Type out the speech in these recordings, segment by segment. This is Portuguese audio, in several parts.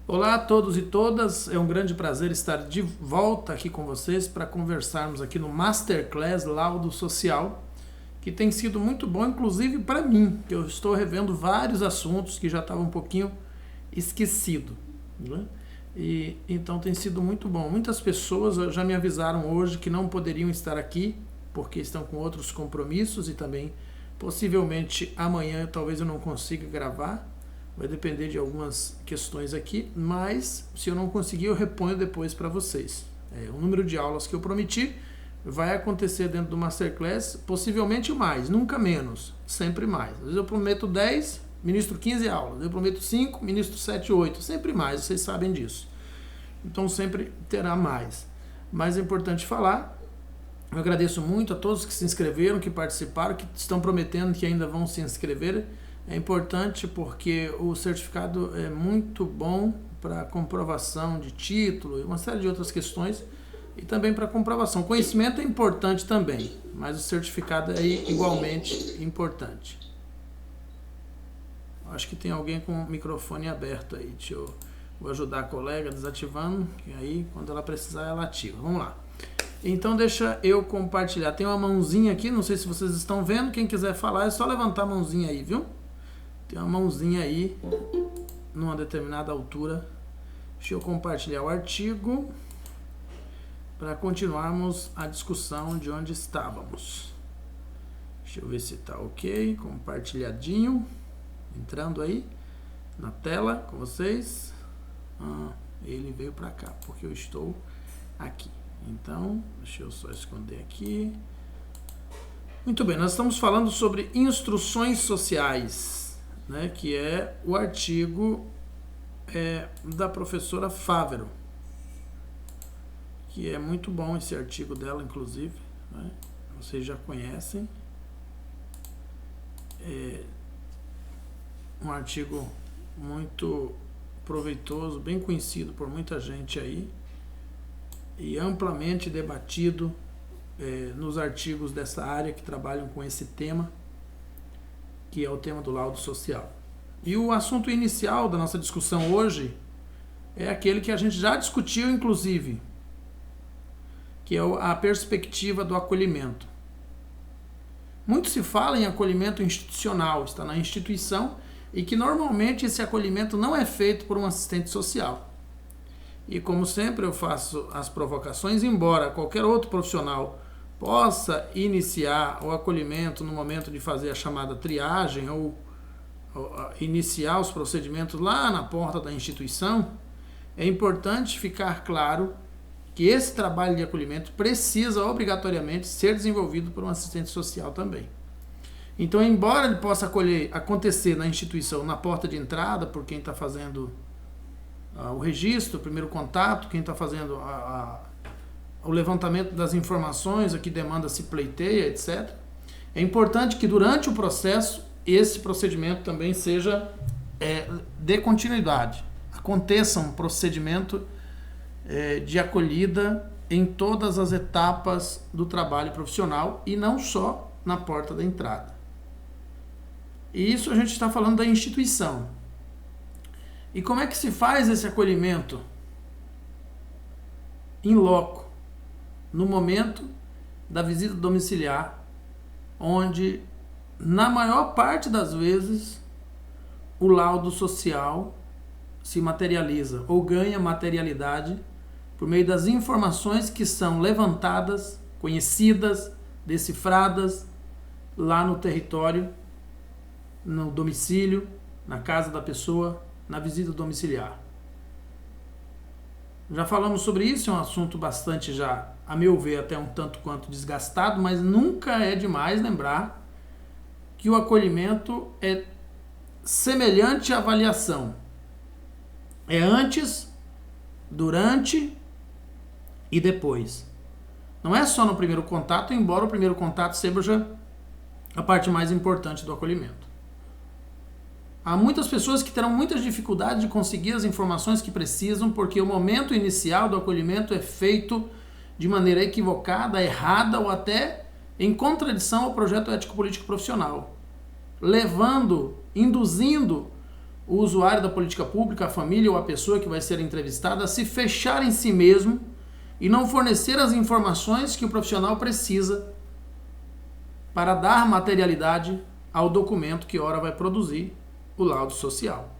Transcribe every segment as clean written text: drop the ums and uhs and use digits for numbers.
Olá a todos e todas, é um grande prazer estar de volta aqui com vocês para conversarmos aqui no Masterclass Laudo Social, que tem sido muito bom, inclusive para mim, que eu estou revendo vários assuntos que já estavam um pouquinho esquecido, né? E então tem sido muito bom. Muitas pessoas já me avisaram hoje que não poderiam estar aqui porque estão com outros compromissos e também possivelmente amanhã talvez eu não consiga gravar. Vai depender de algumas questões aqui, mas se eu não conseguir eu reponho depois para vocês. O número de aulas que eu prometi vai acontecer dentro do Masterclass, possivelmente mais, nunca menos, sempre mais. Às vezes eu prometo 10, ministro 15 aulas, eu prometo 5, ministro 7, 8, sempre mais, vocês sabem disso. Então sempre terá mais. Mas é importante falar, eu agradeço muito a todos que se inscreveram, que participaram, que estão prometendo que ainda vão se inscrever. É importante porque o certificado é muito bom para comprovação de título e uma série de outras questões e também para comprovação. O conhecimento é importante também, mas o certificado é igualmente importante. Acho que tem alguém com o microfone aberto aí. Vou ajudar a colega desativando e aí quando ela precisar ela ativa. Vamos lá. Então deixa eu compartilhar. Tem uma mãozinha aqui, não sei se vocês estão vendo. Quem quiser falar é só levantar a mãozinha aí, viu? Tem uma mãozinha aí, numa determinada altura. Deixa eu compartilhar o artigo para continuarmos a discussão de onde estávamos. Deixa eu ver se está ok, compartilhadinho, entrando aí na tela com vocês. Ele veio para cá, porque eu estou aqui. Então, deixa eu só esconder aqui. Muito bem, nós estamos falando sobre instruções sociais, né, que é o artigo da professora Fávero, que é muito bom esse artigo dela, inclusive, né, vocês já conhecem. É um artigo muito proveitoso, bem conhecido por muita gente aí, e amplamente debatido nos artigos dessa área que trabalham com esse tema, que é o tema do laudo social. E o assunto inicial da nossa discussão hoje é aquele que a gente já discutiu, inclusive, que é a perspectiva do acolhimento. Muito se fala em acolhimento institucional, está na instituição, e que normalmente esse acolhimento não é feito por um assistente social. E como sempre eu faço as provocações, embora qualquer outro profissional possa iniciar o acolhimento no momento de fazer a chamada triagem ou iniciar os procedimentos lá na porta da instituição, é importante ficar claro que esse trabalho de acolhimento precisa obrigatoriamente ser desenvolvido por um assistente social também. Então, embora ele possa acontecer na instituição, na porta de entrada, por quem está fazendo o registro, o primeiro contato, quem está fazendo o levantamento das informações, a que demanda se pleiteia, etc. É importante que durante o processo, esse procedimento também dê continuidade. Aconteça um procedimento de acolhida em todas as etapas do trabalho profissional e não só na porta da entrada. E isso a gente está falando da instituição. E como é que se faz esse acolhimento in loco, no momento da visita domiciliar, onde, na maior parte das vezes, o laudo social se materializa ou ganha materialidade por meio das informações que são levantadas, conhecidas, decifradas lá no território, no domicílio, na casa da pessoa, na visita domiciliar. Já falamos sobre isso, é um assunto bastante já, a meu ver, até um tanto quanto desgastado, mas nunca é demais lembrar que o acolhimento é semelhante à avaliação. É antes, durante e depois. Não é só no primeiro contato, embora o primeiro contato seja a parte mais importante do acolhimento. Há muitas pessoas que terão muitas dificuldades de conseguir as informações que precisam, porque o momento inicial do acolhimento é feito de maneira equivocada, errada ou até em contradição ao projeto ético-político profissional, induzindo o usuário da política pública, a família ou a pessoa que vai ser entrevistada, a se fechar em si mesmo e não fornecer as informações que o profissional precisa para dar materialidade ao documento que ora vai produzir o laudo social.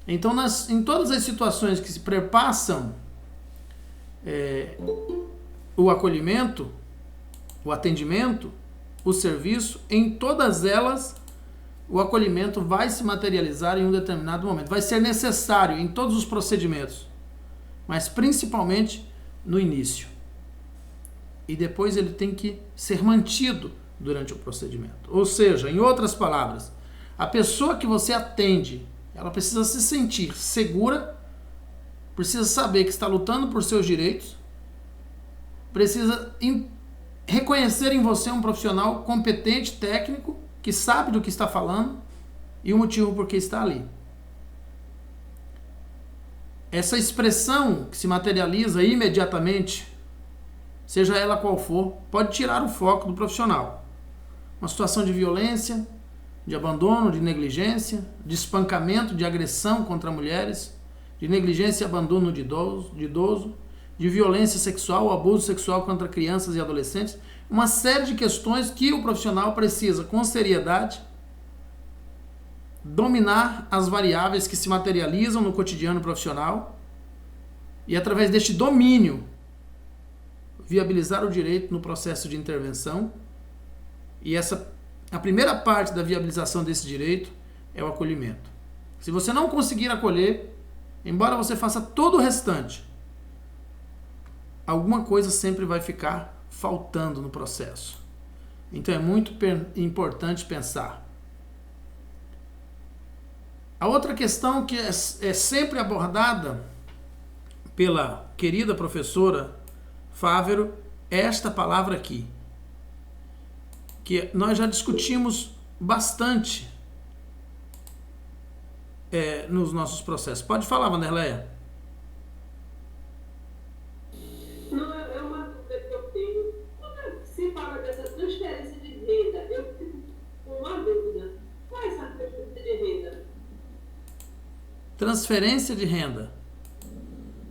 Então, em todas as situações que se perpassam o acolhimento, o atendimento, o serviço, em todas elas o acolhimento vai se materializar em um determinado momento. Vai ser necessário em todos os procedimentos, mas principalmente no início. E depois ele tem que ser mantido durante o procedimento. Ou seja, em outras palavras, a pessoa que você atende, ela precisa se sentir segura, precisa saber que está lutando por seus direitos, precisa reconhecer em você um profissional competente, técnico, que sabe do que está falando e o motivo por que está ali. Essa expressão que se materializa imediatamente, seja ela qual for, pode tirar o foco do profissional. Uma situação de violência, de abandono, de negligência, de espancamento, de agressão contra mulheres, de negligência e abandono de idoso, de violência sexual, abuso sexual contra crianças e adolescentes, uma série de questões que o profissional precisa, com seriedade, dominar as variáveis que se materializam no cotidiano profissional e, através deste domínio, viabilizar o direito no processo de intervenção. E a primeira parte da viabilização desse direito é o acolhimento. Se você não conseguir acolher, embora você faça todo o restante, alguma coisa sempre vai ficar faltando no processo. Então é muito importante pensar. A outra questão que é sempre abordada pela querida professora Fávero é esta palavra aqui, que nós já discutimos bastante nos nossos processos. Pode falar, Vanderleia. Não, é uma dúvida que eu tenho. Quando se fala dessa transferência de renda, eu fico com uma dúvida. Qual é essa transferência de renda? Transferência de renda.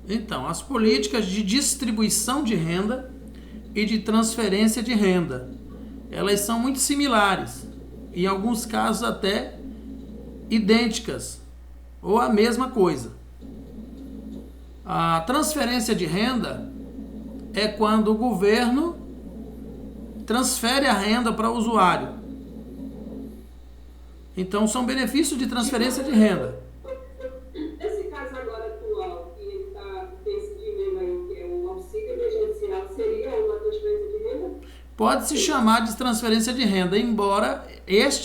Então, as políticas de distribuição de renda e de transferência de renda, elas são muito similares, em alguns casos até idênticas, ou a mesma coisa. A transferência de renda é quando o governo transfere a renda para o usuário. Então, são benefícios de transferência de renda. Esse caso agora atual, que ele tem esse dinheiro aí, que é o auxílio emergencial, seria uma transferência de renda? Pode-se chamar de transferência de renda, embora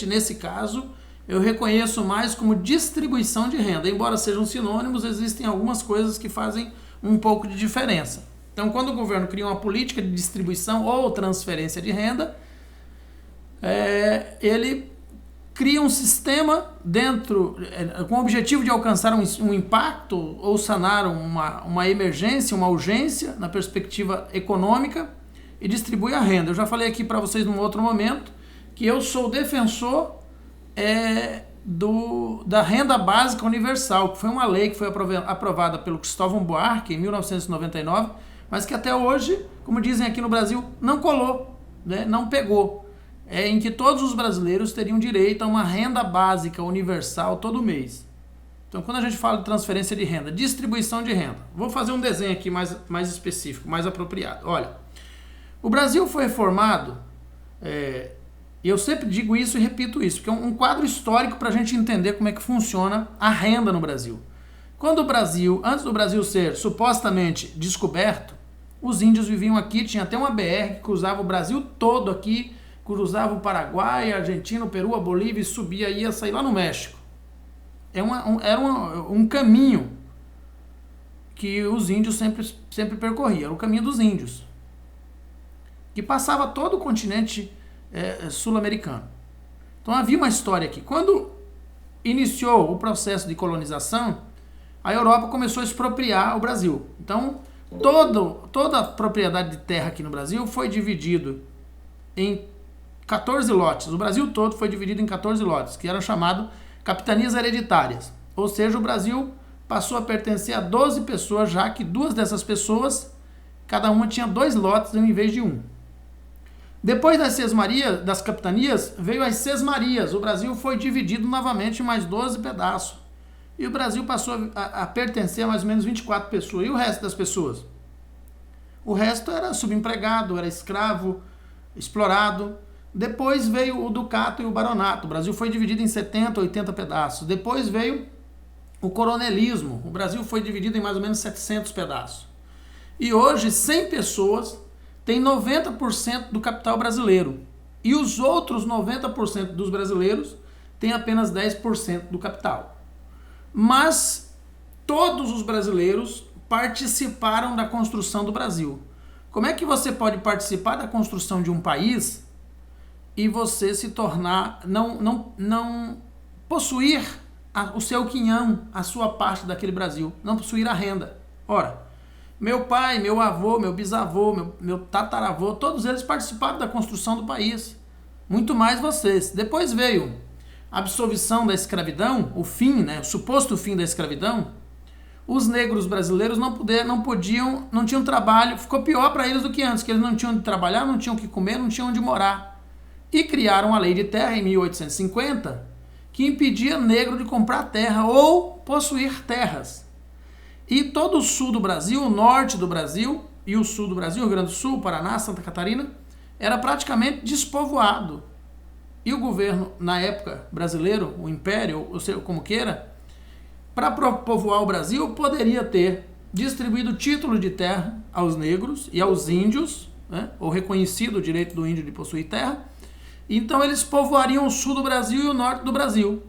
nesse caso, eu reconheço mais como distribuição de renda. Embora sejam sinônimos, existem algumas coisas que fazem um pouco de diferença. Então, quando o governo cria uma política de distribuição ou transferência de renda, ele cria um sistema com o objetivo de alcançar um impacto ou sanar uma emergência, uma urgência na perspectiva econômica e distribui a renda. Eu já falei aqui para vocês num outro momento que eu sou defensor da renda básica universal, que foi uma lei que foi aprovada pelo Cristóvão Buarque em 1999, mas que até hoje, como dizem aqui no Brasil, não colou, né? Não pegou. Em que todos os brasileiros teriam direito a uma renda básica universal todo mês. Então, quando a gente fala de transferência de renda, distribuição de renda, vou fazer um desenho aqui mais específico, mais apropriado. Olha, o Brasil foi reformado, e eu sempre digo isso e repito isso, porque é um quadro histórico para a gente entender como é que funciona a renda no Brasil. Antes do Brasil ser supostamente descoberto, os índios viviam aqui, tinha até uma BR que cruzava o Brasil todo aqui, cruzava o Paraguai, a Argentina, o Peru, a Bolívia e subia e ia sair lá no México. Era um caminho que os índios sempre percorriam, era o caminho dos índios, que passava todo o continente sul-americano. Então havia uma história aqui. Quando iniciou o processo de colonização, a Europa começou a expropriar o Brasil. Então toda a propriedade de terra aqui no Brasil foi dividido em 14 lotes. O Brasil todo foi dividido em 14 lotes, que eram chamados capitanias hereditárias. Ou seja, o Brasil passou a pertencer a 12 pessoas, já que 2 dessas pessoas, cada uma tinha 2 lotes em vez de 1. Depois das capitanias, veio as sesmarias. O Brasil foi dividido novamente em mais 12 pedaços. E o Brasil passou a pertencer a mais ou menos 24 pessoas. E o resto das pessoas? O resto era subempregado, era escravo, explorado. Depois veio o ducato e o baronato. O Brasil foi dividido em 70, 80 pedaços. Depois veio o coronelismo. O Brasil foi dividido em mais ou menos 700 pedaços. E hoje, 100 pessoas têm 90% do capital brasileiro. E os outros 90% dos brasileiros têm apenas 10% do capital. Mas todos os brasileiros participaram da construção do Brasil. Como é que você pode participar da construção de um país e você se tornar, não possuir o seu quinhão, a sua parte daquele Brasil, não possuir a renda? Ora, meu pai, meu avô, meu bisavô, meu tataravô, todos eles participaram da construção do país. Muito mais vocês. Depois veio a absolvição da escravidão, o fim, o suposto fim da escravidão. Os negros brasileiros não tinham trabalho, ficou pior para eles do que antes, que eles não tinham onde trabalhar, não tinham o que comer, não tinham onde morar. E criaram a Lei de Terra em 1850, que impedia negro de comprar terra ou possuir terras. E todo o sul do Brasil, o norte do Brasil e o sul do Brasil, Rio Grande do Sul, Paraná, Santa Catarina, era praticamente despovoado. E o governo, na época, brasileiro, o império, ou seja, como queira, para povoar o Brasil, poderia ter distribuído título de terra aos negros e aos índios, ou reconhecido o direito do índio de possuir terra. Então eles povoariam o sul do Brasil e o norte do Brasil.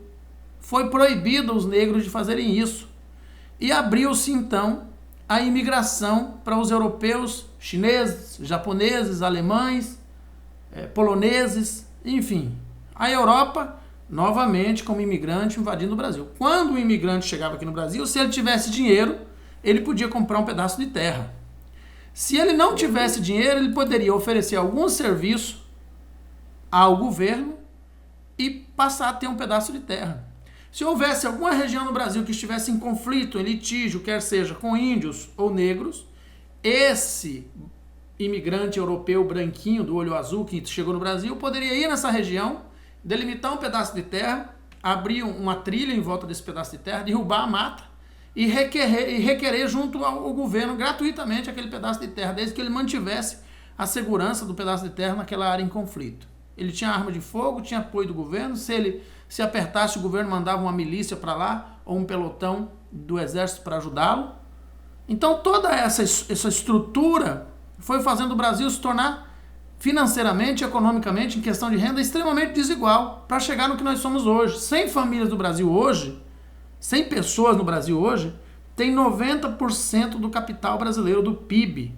Foi proibido aos negros de fazerem isso. E abriu-se então a imigração para os europeus, chineses, japoneses, alemães, poloneses, enfim. A Europa, novamente, como imigrante, invadindo o Brasil. Quando o imigrante chegava aqui no Brasil, se ele tivesse dinheiro, ele podia comprar um pedaço de terra. Se ele não tivesse dinheiro, ele poderia oferecer algum serviço ao governo e passar a ter um pedaço de terra. Se houvesse alguma região no Brasil que estivesse em conflito, em litígio, quer seja com índios ou negros, esse imigrante europeu branquinho, do olho azul, que chegou no Brasil, poderia ir nessa região, delimitar um pedaço de terra, abrir uma trilha em volta desse pedaço de terra, derrubar a mata e requerer junto ao governo gratuitamente aquele pedaço de terra, desde que ele mantivesse a segurança do pedaço de terra naquela área em conflito. Ele tinha arma de fogo, tinha apoio do governo, se apertasse, o governo mandava uma milícia para lá, ou um pelotão do exército para ajudá-lo. Então toda essa estrutura foi fazendo o Brasil se tornar financeiramente, economicamente, em questão de renda, extremamente desigual, para chegar no que nós somos hoje. 100 famílias do Brasil hoje, 100 pessoas no Brasil hoje, tem 90% do capital brasileiro, do PIB.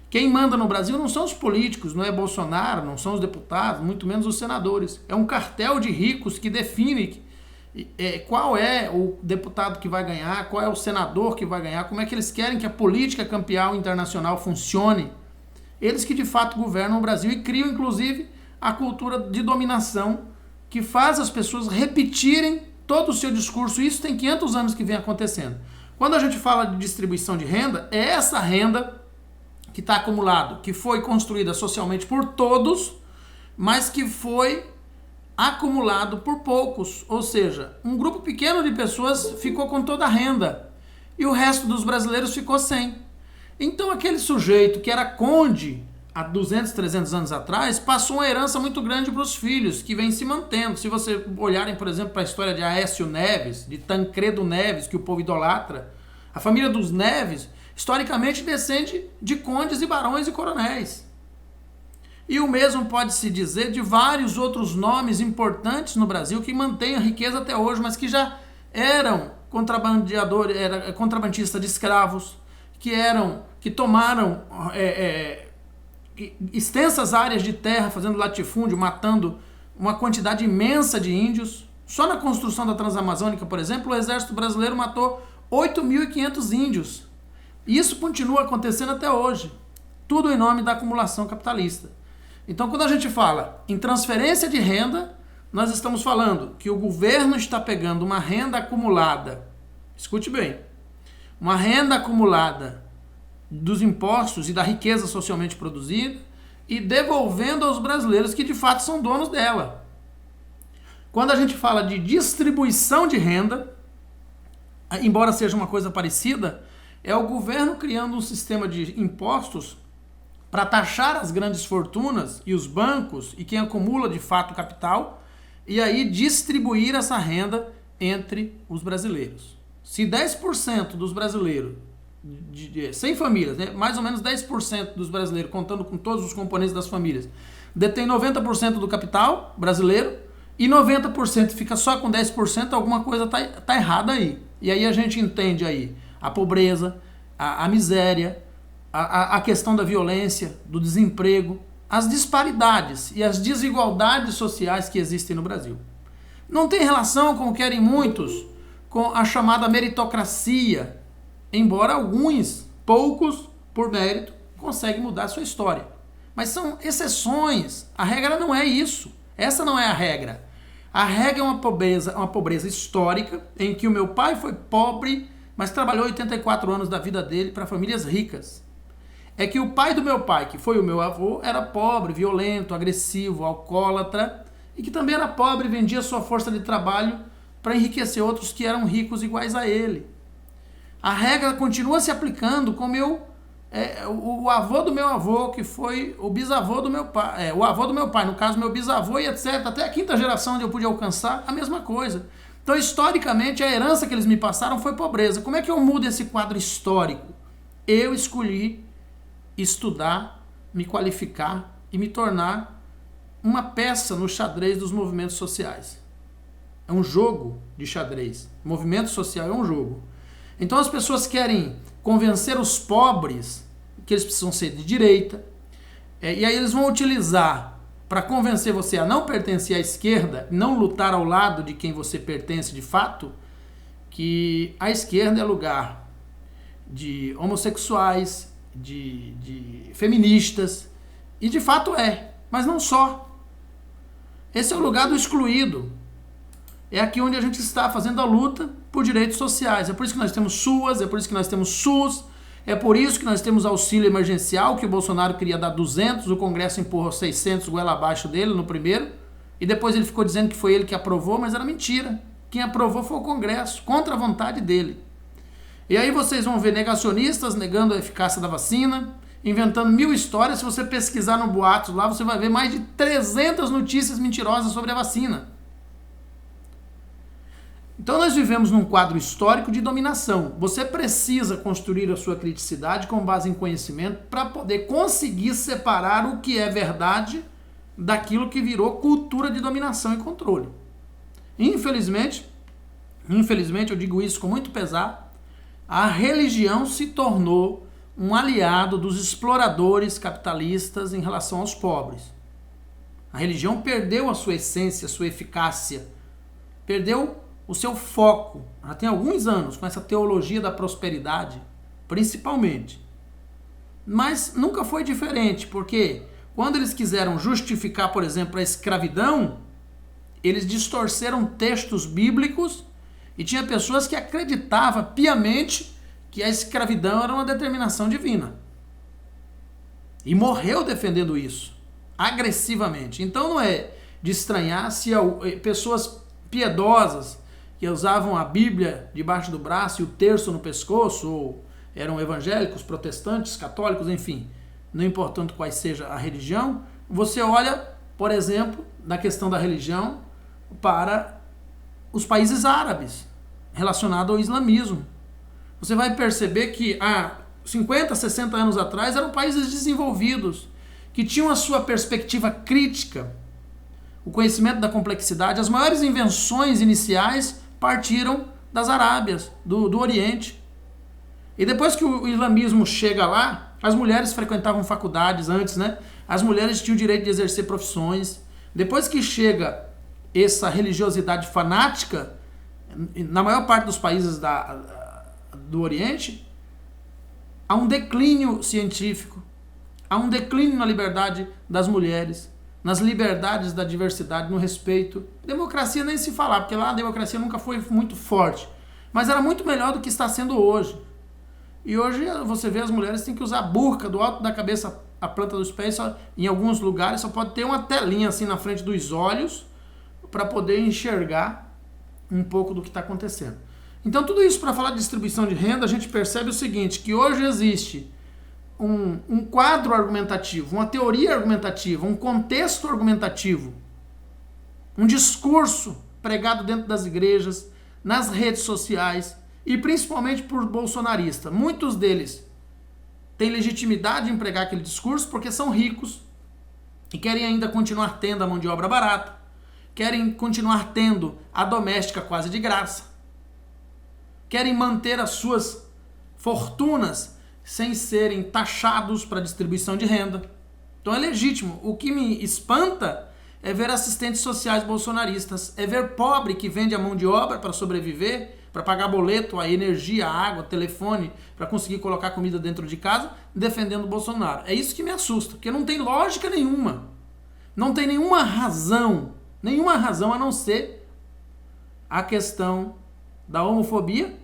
Quem manda no Brasil não são os políticos, não é Bolsonaro, não são os deputados, muito menos os senadores. É um cartel de ricos que define qual é o deputado que vai ganhar, qual é o senador que vai ganhar, como é que eles querem que a política cambial internacional funcione. Eles que de fato governam o Brasil e criam, inclusive, a cultura de dominação que faz as pessoas repetirem todo o seu discurso. Isso tem 500 anos que vem acontecendo. Quando a gente fala de distribuição de renda, é essa renda que está acumulado, que foi construída socialmente por todos, mas que foi acumulado por poucos. Ou seja, um grupo pequeno de pessoas ficou com toda a renda e o resto dos brasileiros ficou sem. Então aquele sujeito que era conde há 200, 300 anos atrás, passou uma herança muito grande para os filhos, que vem se mantendo. Se você olharem, por exemplo, para a história de Aécio Neves, de Tancredo Neves, que o povo idolatra, a família dos Neves, historicamente descende de condes e barões e coronéis. E o mesmo pode-se dizer de vários outros nomes importantes no Brasil que mantêm a riqueza até hoje, mas que já eram contrabandeadores, contrabandistas de escravos, que tomaram extensas áreas de terra, fazendo latifúndio, matando uma quantidade imensa de índios. Só na construção da Transamazônica, por exemplo, o exército brasileiro matou 8.500 índios. E isso continua acontecendo até hoje. Tudo em nome da acumulação capitalista. Então, quando a gente fala em transferência de renda, nós estamos falando que o governo está pegando uma renda acumulada, escute bem, uma renda acumulada dos impostos e da riqueza socialmente produzida e devolvendo aos brasileiros que de fato são donos dela. Quando a gente fala de distribuição de renda, embora seja uma coisa parecida, é o governo criando um sistema de impostos para taxar as grandes fortunas e os bancos e quem acumula de fato capital e aí distribuir essa renda entre os brasileiros. Se 10% dos brasileiros, sem famílias, né, mais ou menos 10% dos brasileiros, contando com todos os componentes das famílias, detém 90% do capital brasileiro e 90% fica só com 10%, alguma coisa tá errada aí. E aí a gente entende aí a pobreza, a miséria, a questão da violência, do desemprego, as disparidades e as desigualdades sociais que existem no Brasil. Não tem relação, como querem muitos, com a chamada meritocracia, embora alguns, poucos, por mérito, conseguem mudar a sua história. Mas são exceções. A regra não é isso. Essa não é a regra. A regra é uma pobreza histórica, em que o meu pai foi pobre, mas trabalhou 84 anos da vida dele para famílias ricas. É que o pai do meu pai, que foi o meu avô, era pobre, violento, agressivo, alcoólatra, e que também era pobre e vendia sua força de trabalho para enriquecer outros que eram ricos iguais a ele. A regra continua se aplicando com o avô do meu avô, que foi o bisavô do meu pai, o avô do meu pai, no caso meu bisavô e etc. Até a quinta geração onde eu pude alcançar, a mesma coisa. Então, historicamente, a herança que eles me passaram foi pobreza. Como é que eu mudo esse quadro histórico? Eu escolhi estudar, me qualificar e me tornar uma peça no xadrez dos movimentos sociais. É um jogo de xadrez. Movimento social é um jogo. Então as pessoas querem convencer os pobres que eles precisam ser de direita, e aí eles vão utilizar para convencer você a não pertencer à esquerda, não lutar ao lado de quem você pertence de fato, que a esquerda é lugar de homossexuais, de feministas, e de fato é, mas não só. Esse é o lugar do excluído. É aqui onde a gente está fazendo a luta por direitos sociais. É por isso que nós temos SUAS, é por isso que nós temos SUS, é por isso que nós temos auxílio emergencial, que o Bolsonaro queria dar 200, o Congresso empurrou 600 goela abaixo dele no primeiro, e depois ele ficou dizendo que foi ele que aprovou, mas era mentira. Quem aprovou foi o Congresso, contra a vontade dele. E aí vocês vão ver negacionistas negando a eficácia da vacina, inventando 1000 histórias. Se você pesquisar no Boatos lá, você vai ver mais de 300 notícias mentirosas sobre a vacina. Então nós vivemos num quadro histórico de dominação. Você precisa construir a sua criticidade com base em conhecimento para poder conseguir separar o que é verdade daquilo que virou cultura de dominação e controle. Infelizmente eu digo isso com muito pesar, a religião se tornou um aliado dos exploradores capitalistas em relação aos pobres. A religião perdeu a sua essência, a sua eficácia, perdeu o seu foco, já tem alguns anos, com essa teologia da prosperidade, principalmente. Mas nunca foi diferente, porque quando eles quiseram justificar, por exemplo, a escravidão, eles distorceram textos bíblicos e tinha pessoas que acreditavam piamente que a escravidão era uma determinação divina. E morreu defendendo isso, agressivamente. Então não é de estranhar se pessoas piedosas que usavam a Bíblia debaixo do braço e o terço no pescoço, ou eram evangélicos, protestantes, católicos, enfim, não importando qual seja a religião, você olha, por exemplo, na questão da religião, para os países árabes, relacionado ao islamismo. Você vai perceber que há 50, 60 anos atrás eram países desenvolvidos, que tinham a sua perspectiva crítica, o conhecimento da complexidade. As maiores invenções iniciais partiram das Arábias, do Oriente. E depois que o islamismo chega lá, as mulheres frequentavam faculdades antes, né? As mulheres tinham o direito de exercer profissões. Depois que chega essa religiosidade fanática, na maior parte dos países do Oriente, há um declínio científico, há um declínio na liberdade das mulheres, nas liberdades da diversidade, no respeito. Democracia nem se falar, porque lá a democracia nunca foi muito forte, mas era muito melhor do que está sendo hoje. E hoje você vê as mulheres têm que usar burca do alto da cabeça à planta dos pés, só, em alguns lugares só pode ter uma telinha assim na frente dos olhos para poder enxergar um pouco do que está acontecendo. Então tudo isso para falar de distribuição de renda, a gente percebe o seguinte, que hoje existe um quadro argumentativo, uma teoria argumentativa, um contexto argumentativo, um discurso pregado dentro das igrejas, nas redes sociais e principalmente por bolsonaristas. Muitos deles têm legitimidade em pregar aquele discurso porque são ricos e querem ainda continuar tendo a mão de obra barata, querem continuar tendo a doméstica quase de graça, querem manter as suas fortunas sem serem taxados para distribuição de renda. Então é legítimo. O que me espanta é ver assistentes sociais bolsonaristas, é ver pobre que vende a mão de obra para sobreviver, para pagar boleto, a energia, a água, telefone, para conseguir colocar comida dentro de casa, defendendo o Bolsonaro. É isso que me assusta, porque não tem lógica nenhuma. Não tem nenhuma razão a não ser a questão da homofobia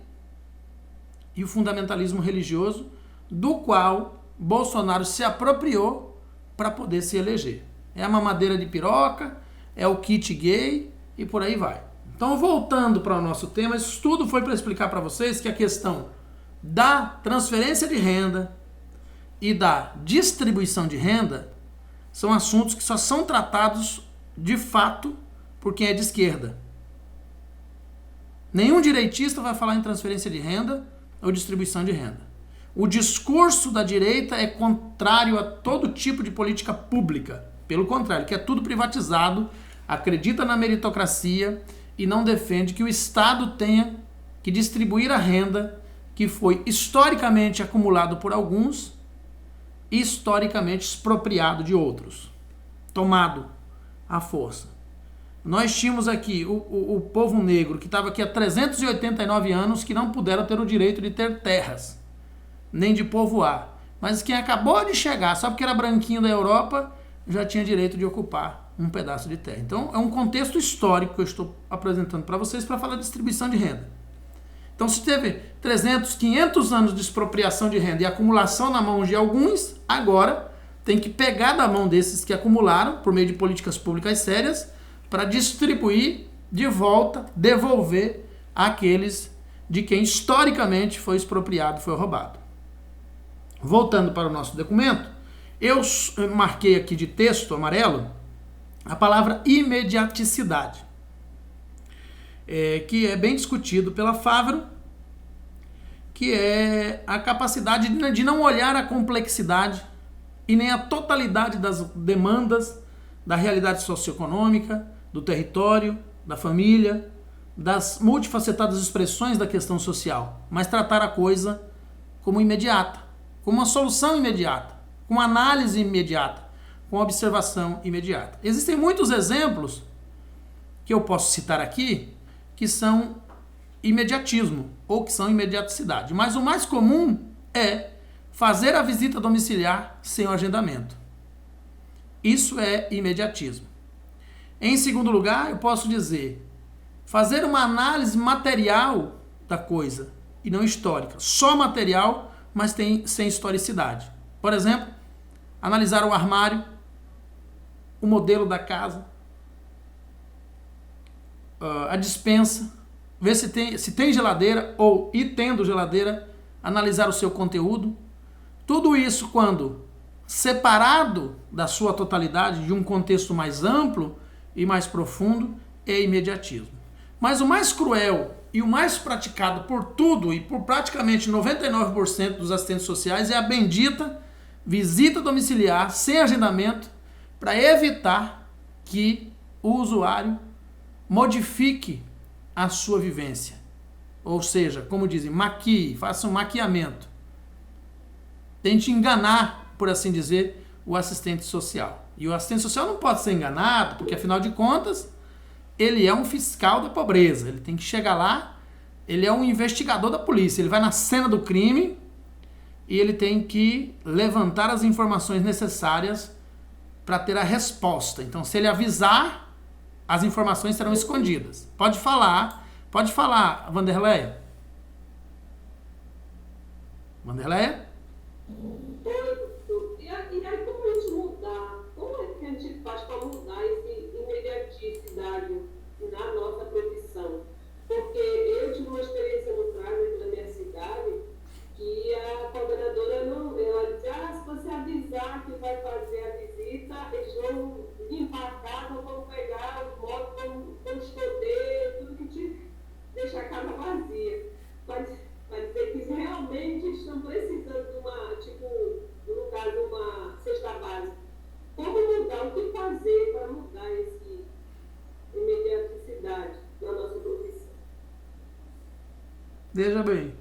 e o fundamentalismo religioso, do qual Bolsonaro se apropriou para poder se eleger. É a mamadeira de piroca, é o kit gay e por aí vai. Então, voltando para o nosso tema, isso tudo foi para explicar para vocês que a questão da transferência de renda e da distribuição de renda são assuntos que só são tratados de fato por quem é de esquerda. Nenhum direitista vai falar em transferência de renda ou distribuição de renda. O discurso da direita é contrário a todo tipo de política pública. Pelo contrário, quer tudo privatizado, acredita na meritocracia e não defende que o Estado tenha que distribuir a renda que foi historicamente acumulado por alguns e historicamente expropriado de outros, tomado à força. Nós tínhamos aqui o povo negro que estava aqui há 389 anos que não puderam ter o direito de ter terras, nem de povoar. Mas quem acabou de chegar, só porque era branquinho da Europa, já tinha direito de ocupar um pedaço de terra. Então é um contexto histórico que eu estou apresentando para vocês para falar de distribuição de renda. Então se teve 300, 500 anos de expropriação de renda e acumulação na mão de alguns, agora tem que pegar da mão desses que acumularam, por meio de políticas públicas sérias, para distribuir de volta, devolver àqueles de quem historicamente foi expropriado, foi roubado. Voltando para o nosso documento, eu marquei aqui de texto amarelo a palavra imediaticidade, que é bem discutido pela Favaro, que é a capacidade de não olhar a complexidade e nem a totalidade das demandas da realidade socioeconômica, do território, da família, das multifacetadas expressões da questão social, mas tratar a coisa como imediata, como uma solução imediata, com uma análise imediata, com observação imediata. Existem muitos exemplos que eu posso citar aqui que são imediatismo ou que são imediaticidade, mas o mais comum é fazer a visita domiciliar sem o agendamento. Isso é imediatismo. Em segundo lugar, eu posso dizer fazer uma análise material da coisa e não histórica. Só material, mas sem historicidade. Por exemplo, analisar o armário, o modelo da casa, a despensa, ver se tem geladeira ou, e tendo geladeira, analisar o seu conteúdo. Tudo isso, quando separado da sua totalidade, de um contexto mais amplo e mais profundo, é imediatismo. Mas o mais cruel e o mais praticado por tudo e por praticamente 99% dos assistentes sociais é a bendita visita domiciliar sem agendamento para evitar que o usuário modifique a sua vivência. Ou seja, como dizem, maquie, faça um maquiamento. Tente enganar, por assim dizer, o assistente social. E o assistente social não pode ser enganado, porque afinal de contas, ele é um fiscal da pobreza. Ele tem que chegar lá, ele é um investigador da polícia. Ele vai na cena do crime e ele tem que levantar as informações necessárias para ter a resposta. Então, se ele avisar, as informações serão escondidas. Pode falar, Wanderleia. Wanderleia? E aí, como a gente mudar? Como é que a gente faz para mudar esse imediaticidade na nossa profissão? Porque eu tive uma experiência no trânsito da minha cidade que a coordenadora não, ela disse, se você avisar que vai fazer a visita, eles vão limpar a casa, vão pegar os móveis, vão esconder, tudo que te deixa a casa vazia. Para dizer que realmente estão precisando de uma, no caso, uma cesta básica. Como mudar, o que fazer para mudar esse imediaticidade na nossa profissão? Veja bem,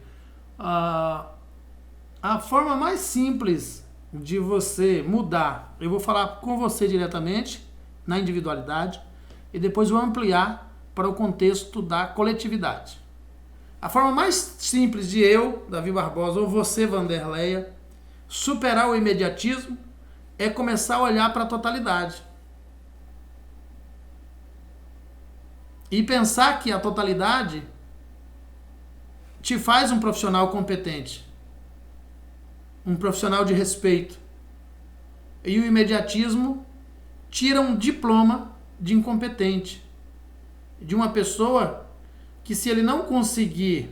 a forma mais simples de você mudar, eu vou falar com você diretamente, na individualidade, e depois vou ampliar para o contexto da coletividade. A forma mais simples de eu, Davi Barbosa, ou você, Wanderleia, superar o imediatismo é começar a olhar para a totalidade. E pensar que a totalidade te faz um profissional competente, um profissional de respeito. E o imediatismo tira um diploma de incompetente, de uma pessoa que, se ele não conseguir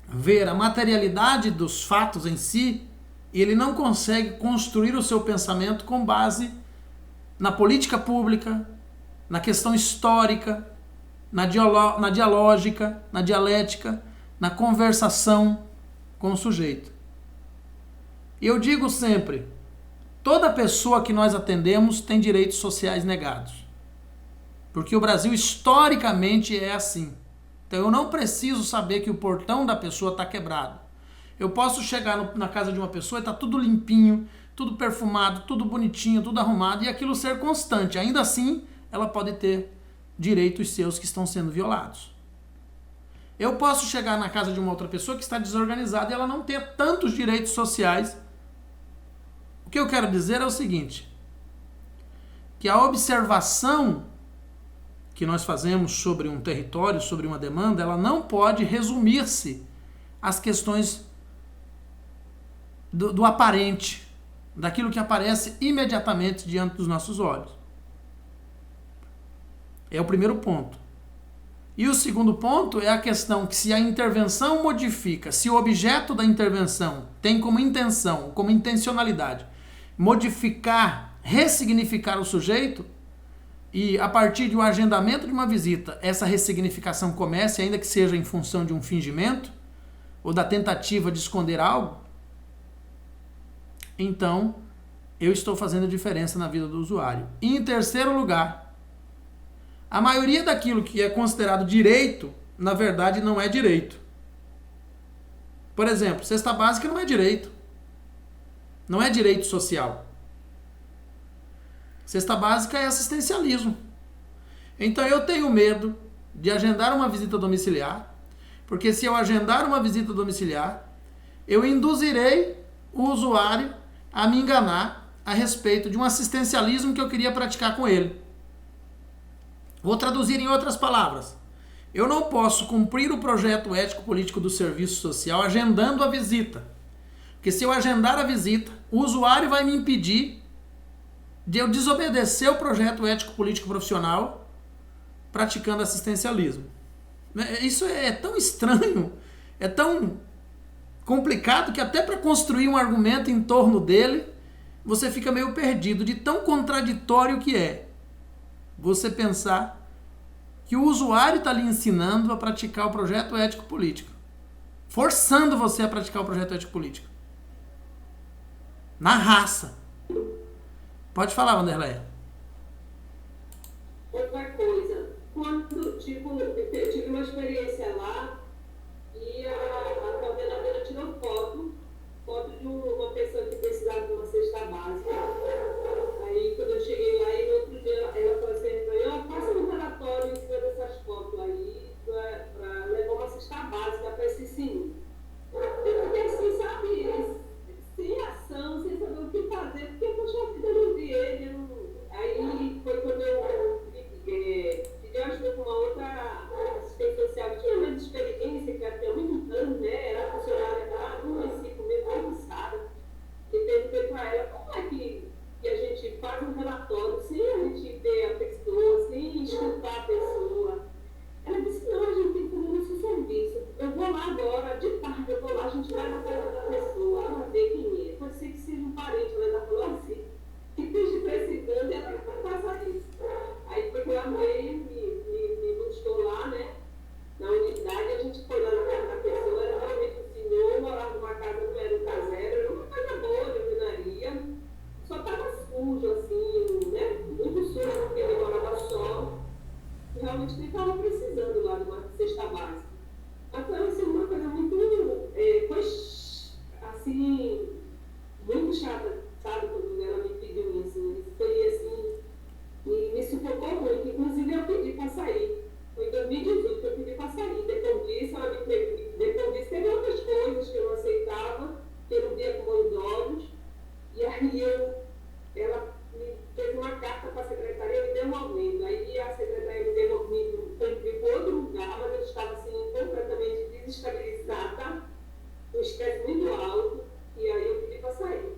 ver a materialidade dos fatos em si, ele não consegue construir o seu pensamento com base na política pública, na questão histórica, na dialógica, na dialética, na conversação com o sujeito. E eu digo sempre, toda pessoa que nós atendemos tem direitos sociais negados. Porque o Brasil historicamente é assim. Então eu não preciso saber que o portão da pessoa está quebrado. Eu posso chegar na casa de uma pessoa e está tudo limpinho, tudo perfumado, tudo bonitinho, tudo arrumado, e aquilo ser constante. Ainda assim, ela pode ter direitos seus que estão sendo violados. Eu posso chegar na casa de uma outra pessoa que está desorganizada e ela não ter tantos direitos sociais. O que eu quero dizer é o seguinte, que a observação que nós fazemos sobre um território, sobre uma demanda, ela não pode resumir-se às questões do aparente, daquilo que aparece imediatamente diante dos nossos olhos. É o primeiro ponto. E o segundo ponto é a questão que, se a intervenção modifica, se o objeto da intervenção tem como intenção, como intencionalidade, modificar, ressignificar o sujeito, e a partir do agendamento de uma visita, essa ressignificação comece, ainda que seja em função de um fingimento, ou da tentativa de esconder algo, então eu estou fazendo diferença na vida do usuário. E em terceiro lugar, a maioria daquilo que é considerado direito, na verdade não é direito. Por exemplo, cesta básica não é direito. Não é direito social. Cesta básica é assistencialismo. Então eu tenho medo de agendar uma visita domiciliar, porque se eu agendar uma visita domiciliar, eu induzirei o usuário a me enganar a respeito de um assistencialismo que eu queria praticar com ele. Vou traduzir em outras palavras. Eu não posso cumprir o projeto ético-político do serviço social agendando a visita. Porque se eu agendar a visita, o usuário vai me impedir de eu desobedecer o projeto ético-político profissional praticando assistencialismo. Isso é tão estranho, é tão complicado que até para construir um argumento em torno dele, você fica meio perdido de tão contraditório que é você pensar que o usuário está lhe ensinando a praticar o projeto ético-político, forçando você a praticar o projeto ético-político. Na raça. Pode falar, Wanderleia. Outra coisa, quando eu tive uma experiência lá e a coordenadora tirou foto de uma pessoa que precisava de uma cesta básica. Aí quando eu cheguei lá, e no outro dia ela falou assim, faça um relatório em cima dessas fotos aí para levar uma cesta básica para esse sim. Eu fiquei assim, sabe, sem ação, sem saber o que fazer, porque poxa, a vida não vi ele, gente vai na casa da pessoa, ela vê quem é. Pode ser que seja um parente, mas ela falou assim, que esteja precisando e ela vai passar isso. Aí foi que a mãe me buscou lá, né? Na unidade, a gente foi lá na casa da pessoa, era realmente um senhor, morava numa casa, não era um caseiro, era uma casa boa de alvenaria, só estava sujo, assim, né? Muito sujo, porque ele morava só. Realmente ele estava precisando lá de uma cesta básica. Mas foi assim, uma coisa muito, foi assim, muito chata, sabe, quando ela me pediu isso. Foi assim, me sufocou muito. Inclusive eu pedi para sair. Foi em 2018 que eu pedi para sair. Depois disso, teve outras coisas que eu não aceitava, que eu não via com bons olhos. E aí ela me fez uma carta para a secretaria e me deu um aumento. Aí a secretaria me deu para outro lugar, mas eu estava assim, completamente desestabilizada, um estresse muito alto, e aí eu pedi para sair.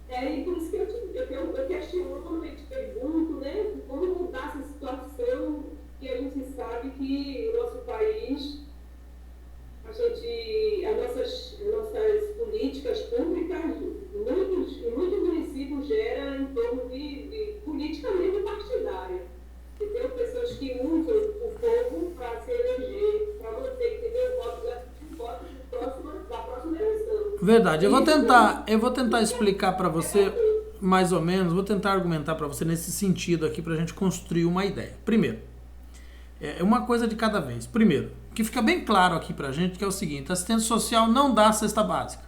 E por isso que eu questiono, normalmente pergunto, né, como mudar essa situação, que a gente sabe que o nosso país, as nossas políticas públicas, em muitos municípios geram em torno de política mesmo partidária. Entendeu? Pessoas que usam o povo para se eleger, para manter, entendeu? O voto da próxima eleição. Verdade. Eu vou tentar explicar para você, mais ou menos, vou tentar argumentar para você nesse sentido aqui, para a gente construir uma ideia. Primeiro, é uma coisa de cada vez. Primeiro, o que fica bem claro aqui pra gente que é o seguinte: a assistência social não dá a cesta básica.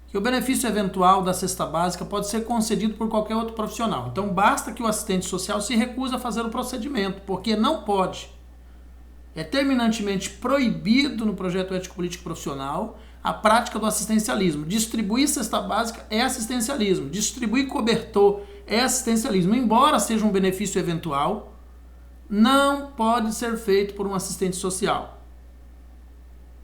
Que o benefício eventual da cesta básica pode ser concedido por qualquer outro profissional. Então basta que o assistente social se recuse a fazer o procedimento, porque não pode. É terminantemente proibido no projeto ético-político profissional a prática do assistencialismo. Distribuir cesta básica é assistencialismo. Distribuir cobertor é assistencialismo. Embora seja um benefício eventual, não pode ser feito por um assistente social.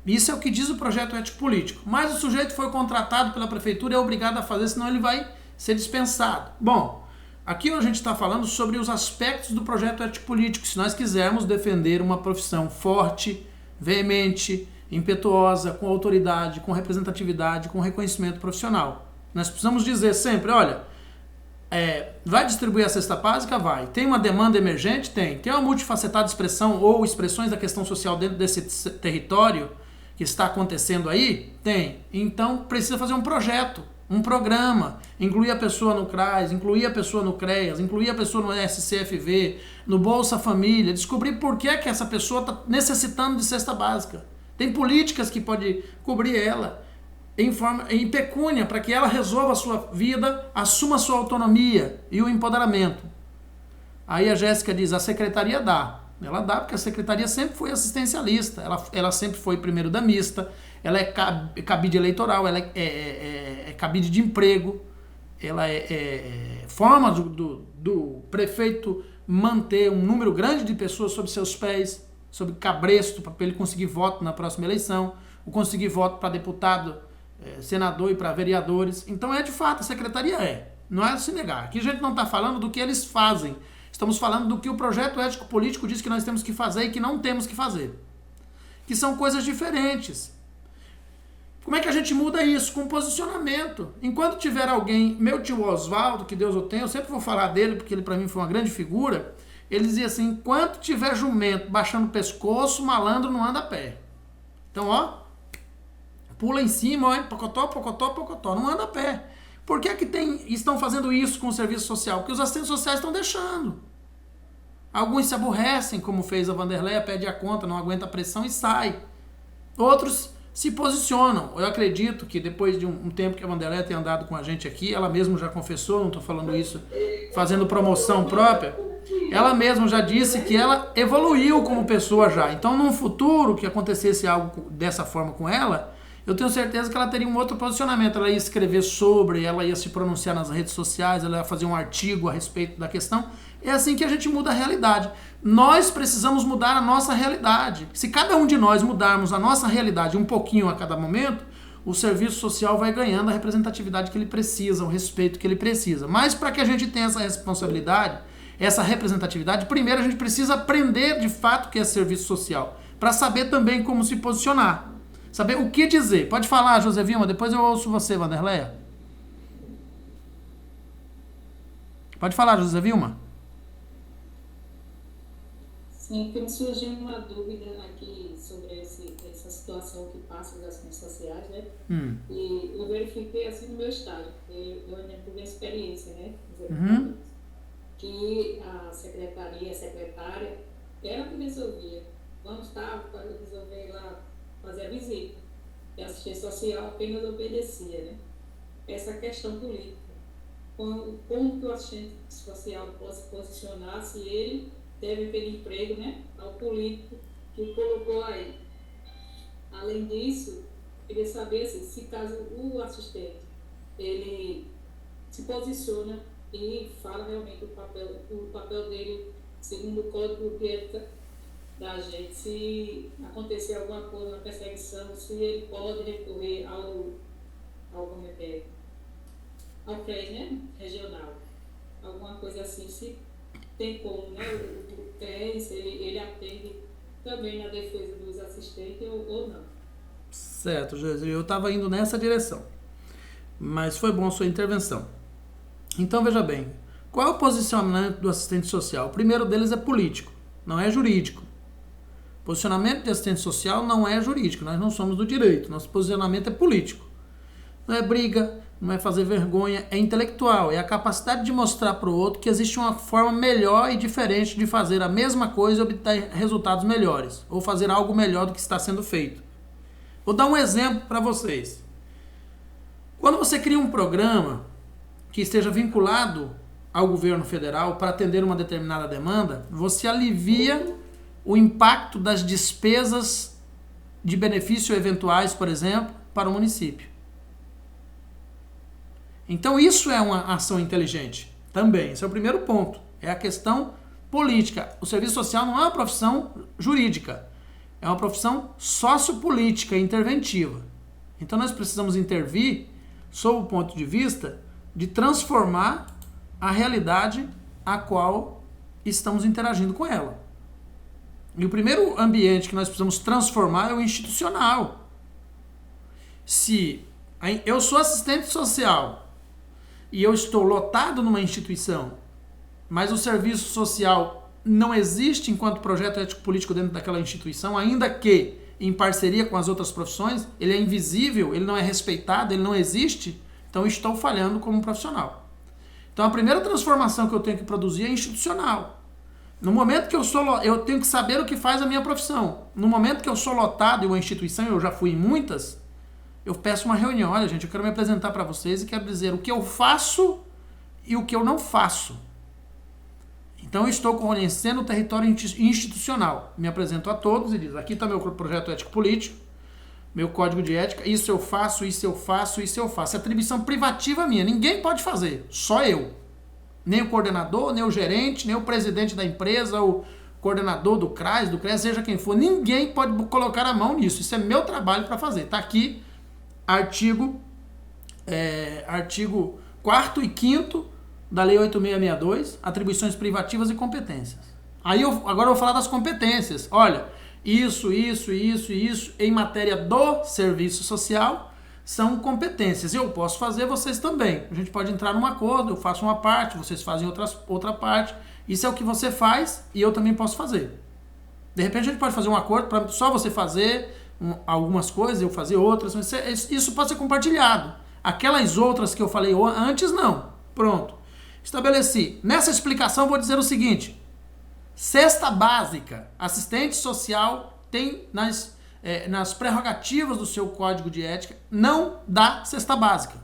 Isso é o que diz o projeto ético-político. Mas o sujeito foi contratado pela prefeitura e é obrigado a fazer, senão ele vai ser dispensado. Bom, aqui a gente está falando sobre os aspectos do projeto ético-político. Se nós quisermos defender uma profissão forte, veemente, impetuosa, com autoridade, com representatividade, com reconhecimento profissional, nós precisamos dizer sempre, olha, vai distribuir a cesta básica? Vai. Tem uma demanda emergente? Tem. Tem uma multifacetada expressão ou expressões da questão social dentro desse território que está acontecendo aí? Tem. Então precisa fazer um projeto, um programa, incluir a pessoa no CRAS, incluir a pessoa no CREAS, incluir a pessoa no SCFV, no Bolsa Família, descobrir por que essa pessoa está necessitando de cesta básica. Tem políticas que podem cobrir ela em pecúnia, para que ela resolva a sua vida, assuma a sua autonomia e o empoderamento. Aí a Jéssica diz, a secretaria dá. Ela dá porque a secretaria sempre foi assistencialista, ela sempre foi primeiro-damista, ela é cabide eleitoral, ela é cabide de emprego, ela é forma do prefeito manter um número grande de pessoas sob seus pés, sob cabresto, para ele conseguir voto na próxima eleição, ou conseguir voto para deputado, senador e para vereadores. Então de fato, a secretaria não é se negar. Aqui a gente não está falando do que eles fazem, estamos falando do que o projeto ético-político diz que nós temos que fazer e que não temos que fazer, que são coisas diferentes. Como é que a gente muda isso? Com posicionamento. Enquanto tiver alguém, meu tio Oswaldo, que Deus o tenha, eu sempre vou falar dele porque ele para mim foi uma grande figura, ele dizia assim, enquanto tiver jumento baixando o pescoço, malandro não anda a pé. Então pula em cima, pocotó, pocotó, pocotó, não anda a pé. Por que estão fazendo isso com o serviço social? Porque os assistentes sociais estão deixando. Alguns se aborrecem, como fez a Vanderleia, pede a conta, não aguenta a pressão e sai. Outros se posicionam. Eu acredito que depois de um tempo que a Vanderleia tem andado com a gente aqui, ela mesma já confessou, não estou falando isso fazendo promoção própria, ela mesma já disse que ela evoluiu como pessoa já. Então, num futuro que acontecesse algo dessa forma com ela, eu tenho certeza que ela teria um outro posicionamento. Ela ia escrever sobre, ela ia se pronunciar nas redes sociais, ela ia fazer um artigo a respeito da questão. É assim que a gente muda a realidade. Nós precisamos mudar a nossa realidade. Se cada um de nós mudarmos a nossa realidade um pouquinho a cada momento, o serviço social vai ganhando a representatividade que ele precisa, o respeito que ele precisa. Mas para que a gente tenha essa responsabilidade, essa representatividade, primeiro a gente precisa aprender de fato o que é serviço social, para saber também como se posicionar. Saber o que dizer. Pode falar, José Vilma, depois eu ouço você, Vanderleia. Pode falar, José Vilma. Sim, porque me surgiu uma dúvida aqui sobre essa situação que passa das ações sociais, né? E eu verifiquei assim no meu estágio, porque eu ainda tive a experiência, né? Que a secretária, ela que resolvia. Vamos estar para resolver lá, fazer a visita. E a assistência social apenas obedecia, né? Essa questão política. Como que o assistente social pode se posicionar se ele deve pedir emprego, né, ao político que o colocou aí. Além disso, eu queria saber assim, se caso o assistente ele se posiciona e fala realmente o papel dele segundo o código de ética da gente, se acontecer alguma coisa na perseguição, se ele pode recorrer ao CRES, né, regional, alguma coisa assim, se tem como, né, o CRES, ele atende também na defesa dos assistentes ou não. Certo, José, eu estava indo nessa direção, mas foi bom a sua intervenção. Então, veja bem, qual é o posicionamento do assistente social? O primeiro deles é político, não é jurídico. O posicionamento de assistente social não é jurídico, nós não somos do direito, nosso posicionamento é político. Não é briga, não é fazer vergonha, é intelectual, é a capacidade de mostrar para o outro que existe uma forma melhor e diferente de fazer a mesma coisa e obter resultados melhores, ou fazer algo melhor do que está sendo feito. Vou dar um exemplo para vocês. Quando você cria um programa que esteja vinculado ao governo federal para atender uma determinada demanda, você alivia o impacto das despesas de benefício eventuais, por exemplo, para o município. Então isso é uma ação inteligente também. Esse é o primeiro ponto. É a questão política. O serviço social não é uma profissão jurídica. É uma profissão sociopolítica e interventiva. Então nós precisamos intervir sob o ponto de vista de transformar a realidade a qual estamos interagindo com ela. E o primeiro ambiente que nós precisamos transformar é o institucional. Se eu sou assistente social e eu estou lotado numa instituição, mas o serviço social não existe enquanto projeto ético-político dentro daquela instituição, ainda que em parceria com as outras profissões, ele é invisível, ele não é respeitado, ele não existe, então eu estou falhando como profissional. Então a primeira transformação que eu tenho que produzir é institucional. No momento que eu tenho que saber o que faz a minha profissão. No momento que eu sou lotado em uma instituição, eu já fui em muitas, eu peço uma reunião. Olha, gente, eu quero me apresentar para vocês e quero dizer o que eu faço e o que eu não faço. Então eu estou conhecendo o território institucional. Me apresento a todos e diz, aqui está meu projeto ético-político, meu código de ética, isso eu faço, isso eu faço, isso eu faço. É atribuição privativa minha, ninguém pode fazer, só eu. Nem o coordenador, nem o gerente, nem o presidente da empresa, o coordenador do CRAS, seja quem for, ninguém pode colocar a mão nisso. Isso é meu trabalho para fazer. Está aqui artigo 4º e 5º da Lei 8662, atribuições privativas e competências. Agora eu vou falar das competências. Olha, isso em matéria do serviço social são competências. Eu posso fazer, vocês também. A gente pode entrar num acordo, eu faço uma parte, vocês fazem outra parte. Isso é o que você faz e eu também posso fazer. De repente a gente pode fazer um acordo para só você fazer algumas coisas, eu fazer outras. Isso pode ser compartilhado. Aquelas outras que eu falei antes, não. Pronto. Estabeleci. Nessa explicação vou dizer o seguinte. Cesta básica. Assistente social tem nas prerrogativas do seu código de ética, não dá cesta básica.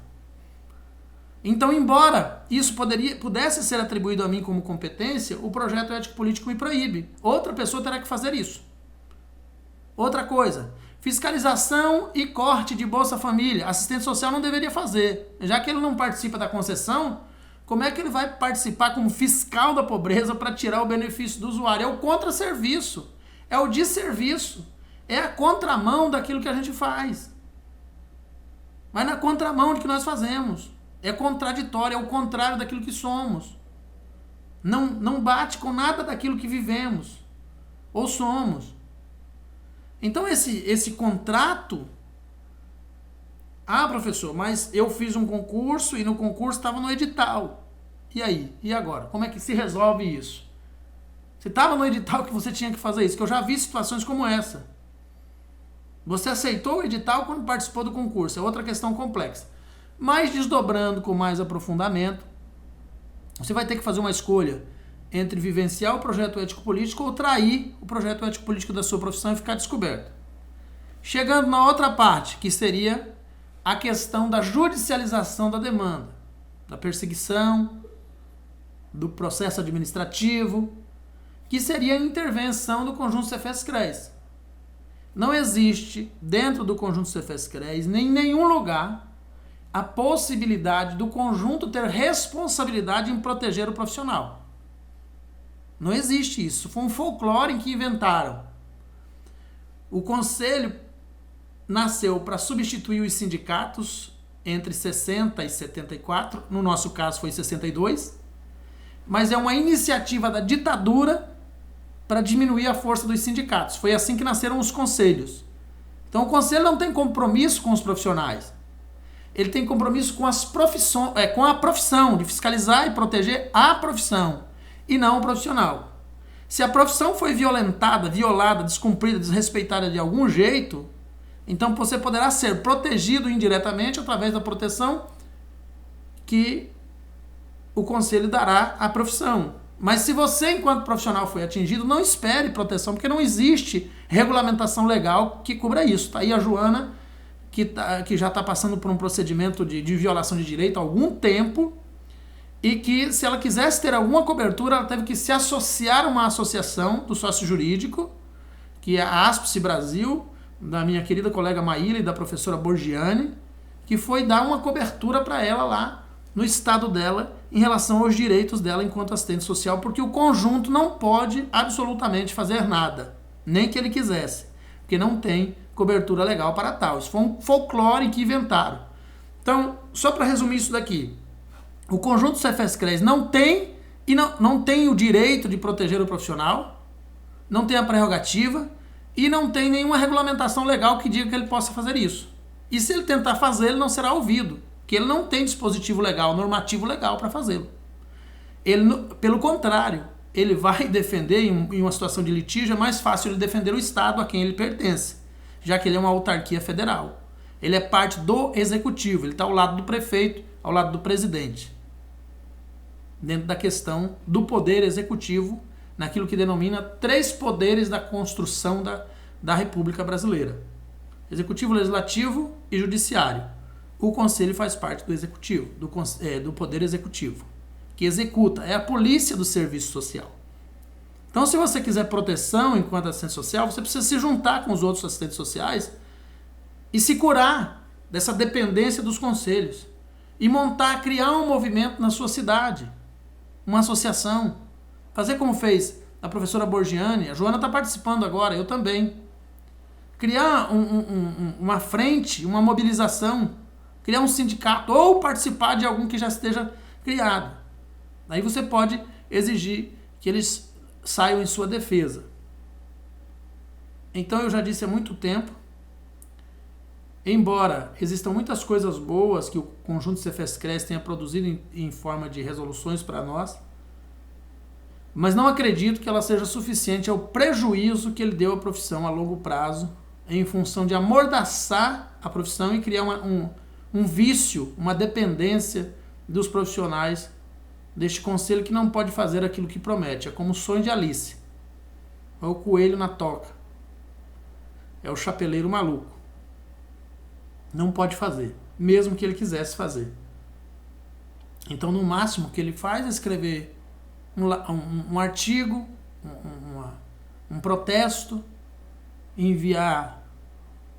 Então, embora isso pudesse ser atribuído a mim como competência, o projeto ético-político me proíbe. Outra pessoa terá que fazer isso. Outra coisa, fiscalização e corte de Bolsa Família. Assistente social não deveria fazer. Já que ele não participa da concessão, como é que ele vai participar como fiscal da pobreza para tirar o benefício do usuário? É o contra-serviço, é o desserviço, é a contramão daquilo que a gente faz. Vai na contramão do que nós fazemos. É contraditório, é o contrário daquilo que somos. Não bate com nada daquilo que vivemos ou somos. Então esse contrato Ah, professor, mas eu fiz um concurso e no concurso estava no edital. E aí? E agora? Como é que se resolve isso? Se estava no edital que você tinha que fazer isso, que eu já vi situações como essa. Você aceitou o edital quando participou do concurso, é outra questão complexa. Mas desdobrando com mais aprofundamento, você vai ter que fazer uma escolha entre vivenciar o projeto ético-político ou trair o projeto ético-político da sua profissão e ficar descoberto. Chegando na outra parte, que seria a questão da judicialização da demanda, da perseguição, do processo administrativo, que seria a intervenção do conjunto Cefes-CREAS. Não existe, dentro do conjunto Cefes-CREAS, nem em nenhum lugar, a possibilidade do conjunto ter responsabilidade em proteger o profissional. Não existe isso. Foi um folclore que inventaram. O conselho nasceu para substituir os sindicatos entre 60 e 74, no nosso caso foi 62, mas é uma iniciativa da ditadura para diminuir a força dos sindicatos. Foi assim que nasceram os conselhos. Então o conselho não tem compromisso com os profissionais. Ele tem compromisso com com a profissão, de fiscalizar e proteger a profissão, e não o profissional. Se a profissão foi violentada, violada, descumprida, desrespeitada de algum jeito, então você poderá ser protegido indiretamente através da proteção que o conselho dará à profissão. Mas se você, enquanto profissional, foi atingido, não espere proteção, porque não existe regulamentação legal que cubra isso. Está aí a Joana, que já está passando por um procedimento de violação de direito há algum tempo, e que, se ela quisesse ter alguma cobertura, ela teve que se associar a uma associação do sócio jurídico, que é a Aspice Brasil, da minha querida colega Maíla e da professora Borgiani, que foi dar uma cobertura para ela lá no estado dela em relação aos direitos dela enquanto assistente social, porque o conjunto não pode absolutamente fazer nada, nem que ele quisesse, porque não tem cobertura legal para tal. Isso foi um folclore que inventaram. Então, só para resumir isso daqui, o conjunto Cefes-CREAS não tem o direito de proteger o profissional, não tem a prerrogativa e não tem nenhuma regulamentação legal que diga que ele possa fazer isso. E se ele tentar fazer, ele não será ouvido, porque ele não tem dispositivo legal, normativo legal para fazê-lo. Pelo contrário, ele vai defender, em uma situação de litígio, é mais fácil ele defender o Estado a quem ele pertence, já que ele é uma autarquia federal. Ele é parte do executivo, ele está ao lado do prefeito, ao lado do presidente. Dentro da questão do poder executivo, naquilo que denomina 3 poderes da construção da República Brasileira: executivo, legislativo e judiciário. O conselho faz parte do executivo, do poder executivo, que executa, é a polícia do serviço social. Então, se você quiser proteção enquanto assistente social, você precisa se juntar com os outros assistentes sociais e se curar dessa dependência dos conselhos e criar um movimento na sua cidade, uma associação. Fazer como fez a professora Borgiani, a Joana está participando agora, eu também. Criar uma frente, uma mobilização, criar um sindicato ou participar de algum que já esteja criado. Aí você pode exigir que eles saiam em sua defesa. Então eu já disse há muito tempo, embora existam muitas coisas boas que o conjunto Cefes-CREAS tenha produzido em forma de resoluções para nós, mas não acredito que ela seja suficiente ao prejuízo que ele deu à profissão a longo prazo, em função de amordaçar a profissão e criar um vício, uma dependência dos profissionais deste conselho, que não pode fazer aquilo que promete. É como o sonho de Alice. É o coelho na toca. É o chapeleiro maluco. Não pode fazer, mesmo que ele quisesse fazer. Então, no máximo que ele faz é escrever um artigo, um protesto, enviar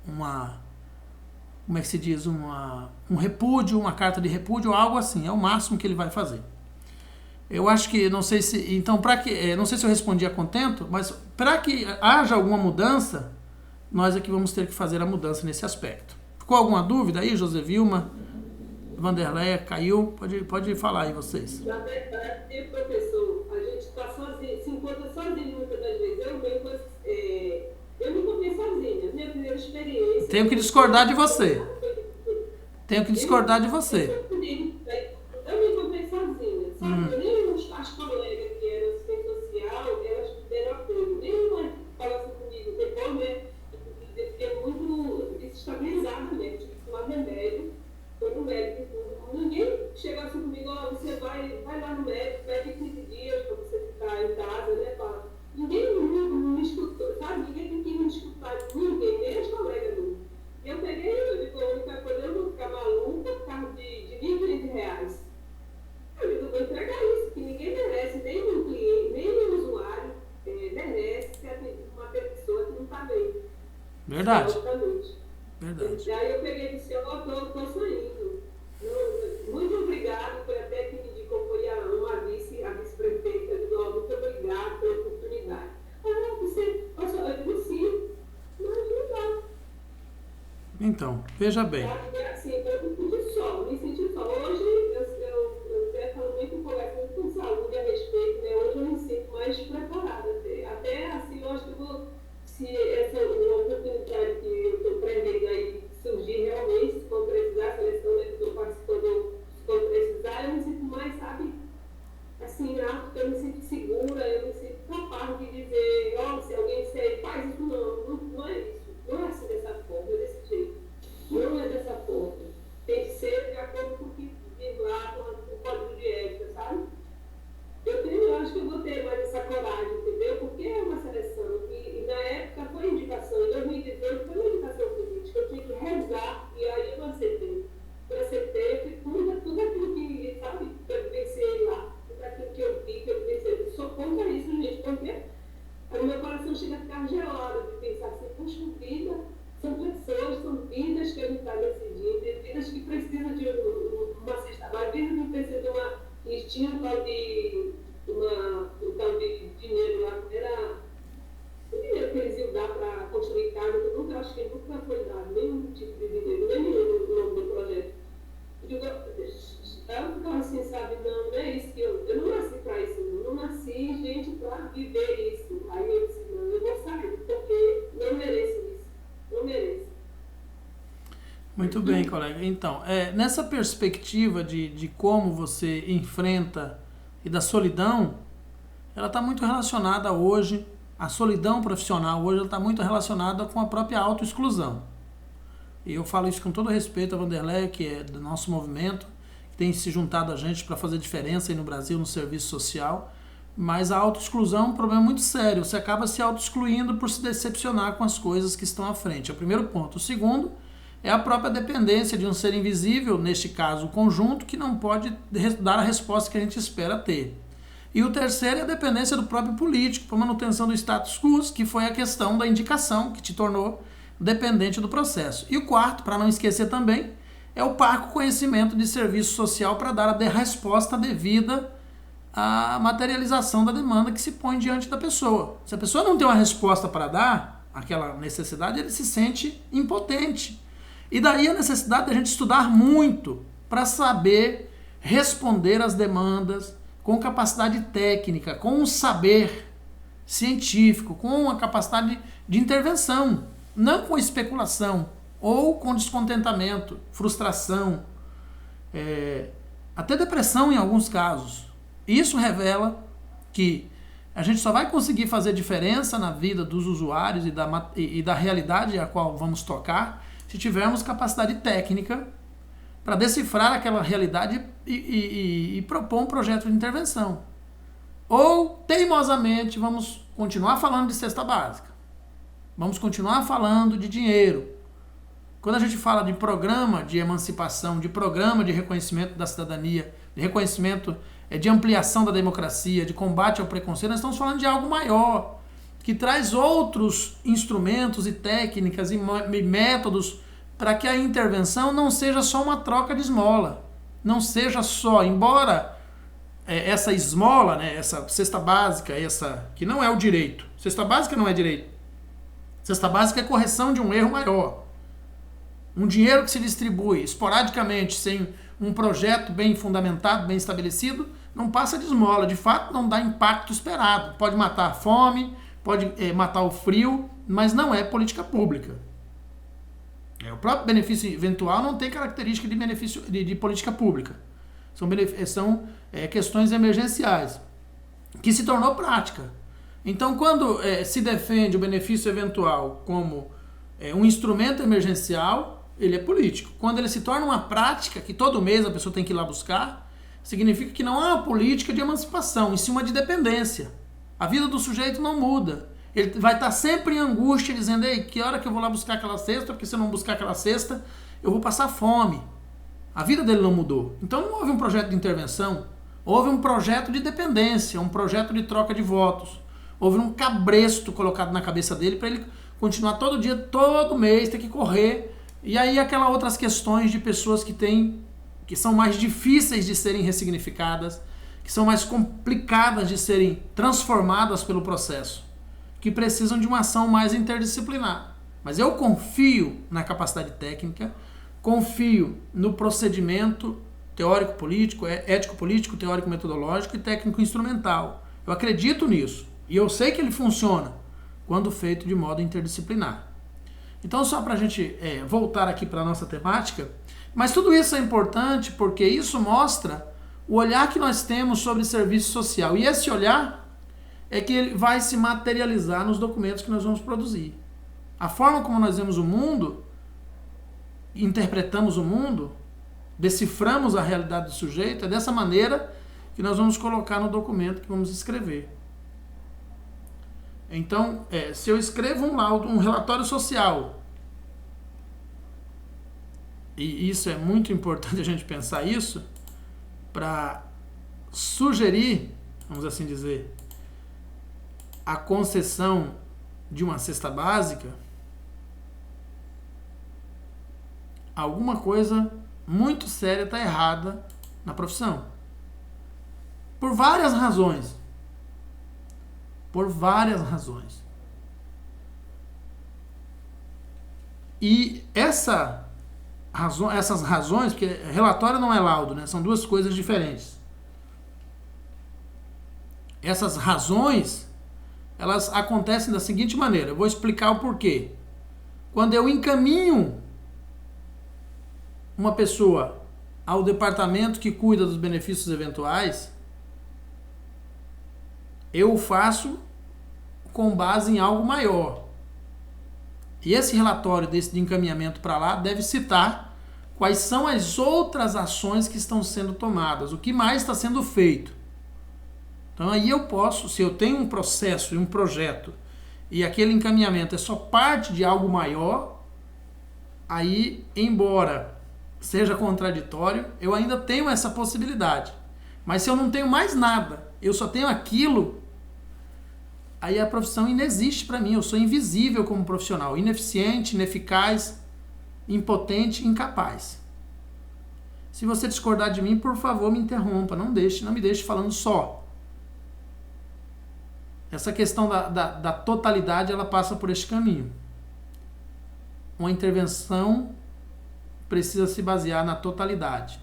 como é que se diz, um repúdio, uma carta de repúdio, algo assim. É o máximo que ele vai fazer. Eu acho que, não sei se, então, não sei se eu respondi a contento, mas para que haja alguma mudança, nós aqui vamos ter que fazer a mudança nesse aspecto. Ficou alguma dúvida aí, José Vilma, Vanderleia, caiu? Pode falar aí vocês. Na verdade, professor, a gente está sozinho, se encontra sozinho muitas das vezes. Eu me encontrei sozinha, minha primeira experiência. Tenho que discordar de você. Tenho que discordar de você. Eu me encontrei sozinha, sabe? Nem as colegas que eram assistente social, elas deram apoio. Nenhuma falou assim comigo. Depois, né, eu fiquei muito desestabilizada, né? Tive que tomar remédio. Foi no médico e tudo. Ninguém chegou assim comigo, ó, você vai lá no médico, pede 15 dias para você ficar em casa, né? Ninguém me escutou, sabe? Ninguém tem que me escutar, ninguém, nem as colegas minhas. Eu peguei, eu digo, a única coisa, eu vou ficar maluca por causa de R$1.500. Eu digo, vou entregar isso, que ninguém merece, nem o cliente, nem o usuário merece ser atendido por uma pessoa que não está bem. Verdade. Absolutamente. Verdade. E aí eu peguei e disse, eu estou saindo. Muito obrigado, foi até que me indicou, foi a vice-prefeita, eu digo, muito obrigado pela oportunidade. Eu digo, sim, mas não dá. Então, veja bem. Assim, eu me senti só. Hoje, eu até falo muito, converso muito com saúde a respeito, né? Hoje eu me sinto mais preparada. Até assim, eu acho que se essa oportunidade que eu estou prevendo aí surgir realmente, se for precisar, a seleção que eu estou participando, se for precisar, eu me sinto mais, sabe, assim, eu me sinto segura, eu me sinto capaz de dizer, ó, se alguém disser, faz isso, não é isso. Não é assim dessa forma, é desse jeito. Não é dessa forma. Tem que ser de acordo com o que diz lá com o código de ética, sabe? Eu acho que eu vou ter mais essa coragem, entendeu? Porque é uma seleção. E na época foi indicação. Em 2018 foi uma indicação política. Eu tinha que rezar e aí eu aceitei. Eu aceitei, eu fiz tudo aquilo que, sabe, eu pensei lá. Tudo aquilo que eu vi, que eu pensei. Eu sou contra isso, gente, porque aí o meu coração chega a ficar gelado de pensar assim, poxa vida, são pessoas, são vidas que a gente está decidindo, vidas que precisam de uma cesta básica, vidas que precisam de uma. E tinha um tal de dinheiro lá, que era o dinheiro que eles iam dar para construir casa, que eu nunca acho que nunca foi dado, nenhum tipo de dinheiro, nem o nome do projeto. Ela ficava assim, sabe, não é isso que eu não nasci para isso, não nasci, gente, para viver isso. Aí eu disse, não, eu vou sair, porque não mereço isso, não mereço. Muito bem, colega. Então, nessa perspectiva de como você enfrenta e da solidão, ela está muito relacionada hoje, a solidão profissional hoje está muito relacionada com a própria autoexclusão. E eu falo isso com todo respeito a Vanderlei, que é do nosso movimento, que tem se juntado a gente para fazer diferença aí no Brasil, no serviço social, mas a autoexclusão é um problema muito sério. Você acaba se autoexcluindo por se decepcionar com as coisas que estão à frente. É o primeiro ponto. O segundo é a própria dependência de um ser invisível, neste caso o conjunto, que não pode dar a resposta que a gente espera ter. E o terceiro é a dependência do próprio político, para manutenção do status quo, que foi a questão da indicação, que te tornou dependente do processo. E o quarto, para não esquecer também, é o parco conhecimento de serviço social para dar a resposta devida à materialização da demanda que se põe diante da pessoa. Se a pessoa não tem uma resposta para dar, aquela necessidade, ele se sente impotente. E daí a necessidade de a gente estudar muito para saber responder às demandas com capacidade técnica, com um saber científico, com uma capacidade de intervenção, não com especulação ou com descontentamento, frustração, até depressão em alguns casos. Isso revela que a gente só vai conseguir fazer diferença na vida dos usuários e da realidade a qual vamos tocar se tivermos capacidade técnica para decifrar aquela realidade e propor um projeto de intervenção. Ou, teimosamente, vamos continuar falando de cesta básica. Vamos continuar falando de dinheiro. Quando a gente fala de programa de emancipação, de programa de reconhecimento da cidadania, de reconhecimento de ampliação da democracia, de combate ao preconceito, nós estamos falando de algo maior, que traz outros instrumentos e técnicas e métodos para que a intervenção não seja só uma troca de esmola. Não seja só, embora essa esmola, né, essa cesta básica, essa que não é o direito. Cesta básica não é direito. Cesta básica é correção de um erro maior. Um dinheiro que se distribui esporadicamente, sem um projeto bem fundamentado, bem estabelecido, não passa de esmola. De fato, não dá impacto esperado. Pode matar a fome, pode matar o frio, mas não é política pública. O próprio benefício eventual não tem característica de benefício de política pública. São questões emergenciais, que se tornou prática. Então, quando se defende o benefício eventual como um instrumento emergencial, ele é político. Quando ele se torna uma prática, que todo mês a pessoa tem que ir lá buscar, significa que não há uma política de emancipação, e sim uma de dependência. A vida do sujeito não muda. Ele vai estar sempre em angústia, dizendo: ei, que hora que eu vou lá buscar aquela cesta? Porque se eu não buscar aquela cesta, eu vou passar fome. A vida dele não mudou. Então não houve um projeto de intervenção, houve um projeto de dependência, um projeto de troca de votos. Houve um cabresto colocado na cabeça dele para ele continuar todo dia, todo mês, ter que correr. E aí aquelas outras questões de pessoas que são mais difíceis de serem ressignificadas, que são mais complicadas de serem transformadas pelo processo, que precisam de uma ação mais interdisciplinar. Mas eu confio na capacidade técnica, confio no procedimento teórico-político, ético-político, teórico-metodológico e técnico-instrumental. Eu acredito nisso. E eu sei que ele funciona quando feito de modo interdisciplinar. Então, só para a gente voltar aqui para a nossa temática, mas tudo isso é importante porque isso mostra o olhar que nós temos sobre serviço social. E esse olhar é que ele vai se materializar nos documentos que nós vamos produzir. A forma como nós vemos o mundo, interpretamos o mundo, deciframos a realidade do sujeito, é dessa maneira que nós vamos colocar no documento que vamos escrever. Então, se eu escrevo um laudo, um relatório social, e isso é muito importante a gente pensar isso, para sugerir, vamos assim dizer, a concessão de uma cesta básica, alguma coisa muito séria está errada na profissão. Por várias razões. Por várias razões. E essas razões, porque relatório não é laudo, né? São duas coisas diferentes. Essas razões, elas acontecem da seguinte maneira. Eu vou explicar o porquê. Quando eu encaminho uma pessoa ao departamento que cuida dos benefícios eventuais, eu o faço com base em algo maior. E esse relatório de encaminhamento para lá deve citar quais são as outras ações que estão sendo tomadas, o que mais está sendo feito. Então aí eu posso, se eu tenho um processo e um projeto e aquele encaminhamento é só parte de algo maior, aí, embora seja contraditório, eu ainda tenho essa possibilidade. Mas se eu não tenho mais nada, eu só tenho aquilo, aí a profissão inexiste para mim, eu sou invisível como profissional, ineficiente, ineficaz, impotente, incapaz. Se você discordar de mim, por favor, me interrompa, não me deixe falando só. Essa questão da totalidade, ela passa por este caminho. Uma intervenção precisa se basear na totalidade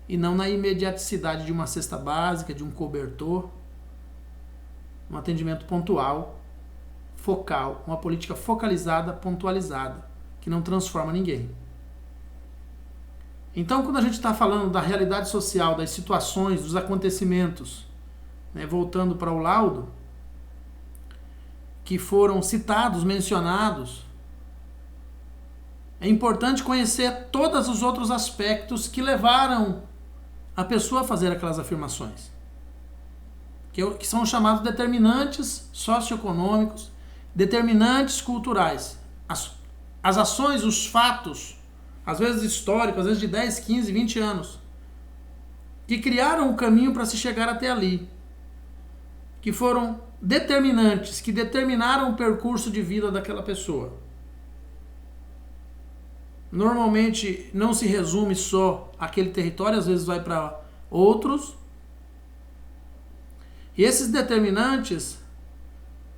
e não na imediaticidade de uma cesta básica, de um cobertor, um atendimento pontual, focal, uma política focalizada, pontualizada, que não transforma ninguém. Então, quando a gente está falando da realidade social, das situações, dos acontecimentos, né, voltando para o laudo, que foram citados, mencionados, é importante conhecer todos os outros aspectos que levaram a pessoa a fazer aquelas afirmações, que são chamados determinantes socioeconômicos, determinantes culturais. As ações, os fatos, às vezes históricos, às vezes de 10, 15, 20 anos, que criaram o caminho para se chegar até ali, que foram determinantes, que determinaram o percurso de vida daquela pessoa. Normalmente não se resume só àquele território, às vezes vai para outros. E esses determinantes,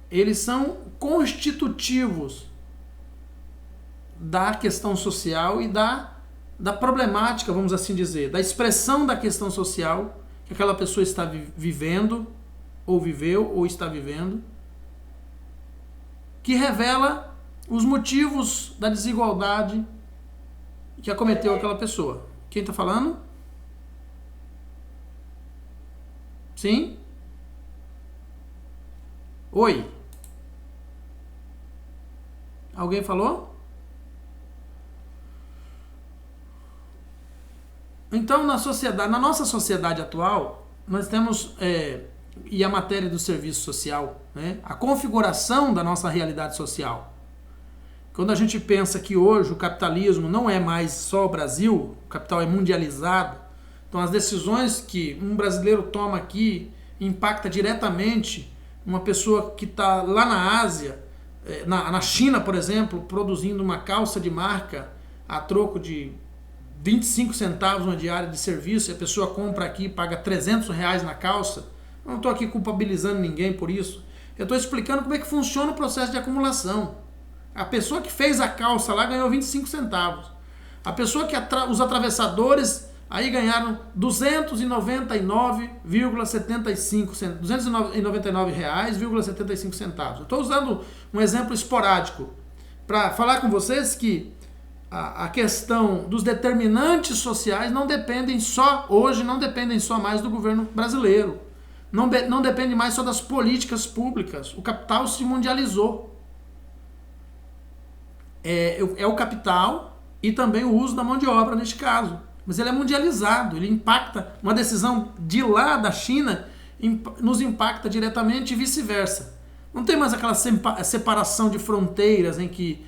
eles são constitutivos da questão social e da problemática, vamos assim dizer, da expressão da questão social que aquela pessoa está vivendo, ou viveu, ou está vivendo, que revela os motivos da desigualdade que acometeu aquela pessoa. Quem está falando? Sim? Oi? Alguém falou? Então, na nossa sociedade atual, nós temos, e a matéria do serviço social, né, a configuração da nossa realidade social. Quando a gente pensa que hoje o capitalismo não é mais só o Brasil, o capital é mundializado, então as decisões que um brasileiro toma aqui impacta diretamente uma pessoa que está lá na Ásia, na China, por exemplo, produzindo uma calça de marca a troco de 25 centavos uma diária de serviço, e a pessoa compra aqui e paga R$300 na calça. Eu não estou aqui culpabilizando ninguém por isso. Eu estou explicando como é que funciona o processo de acumulação. A pessoa que fez a calça lá ganhou 25 centavos. A pessoa que os atravessadores aí ganharam R$299,75. Eu estou usando um exemplo esporádico para falar com vocês que a questão dos determinantes sociais não dependem só mais do governo brasileiro. Não depende mais só das políticas públicas. O capital se mundializou. É o capital e também o uso da mão de obra neste caso. Mas ele é mundializado, ele impacta, uma decisão de lá da China nos impacta diretamente e vice-versa. Não tem mais aquela separação de fronteiras em que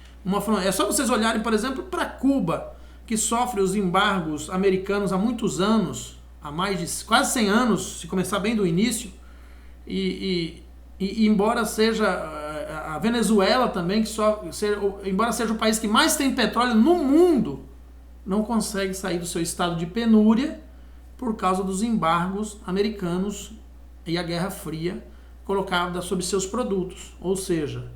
é só vocês olharem, por exemplo, para Cuba, que sofre os embargos americanos há muitos anos, há mais de quase 100 anos, se começar bem do início, e embora seja a Venezuela também, embora seja o país que mais tem petróleo no mundo, não consegue sair do seu estado de penúria por causa dos embargos americanos e a Guerra Fria colocada sobre seus produtos. Ou seja,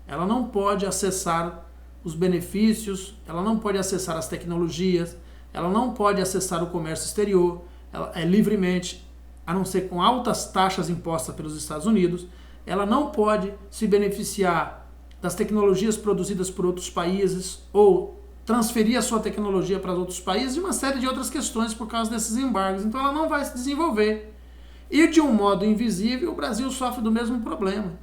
ela não pode acessar os benefícios, ela não pode acessar as tecnologias, ela não pode acessar o comércio exterior, ela livremente, a não ser com altas taxas impostas pelos Estados Unidos, ela não pode se beneficiar das tecnologias produzidas por outros países ou transferir a sua tecnologia para outros países e uma série de outras questões por causa desses embargos. Então ela não vai se desenvolver. E de um modo invisível, o Brasil sofre do mesmo problema.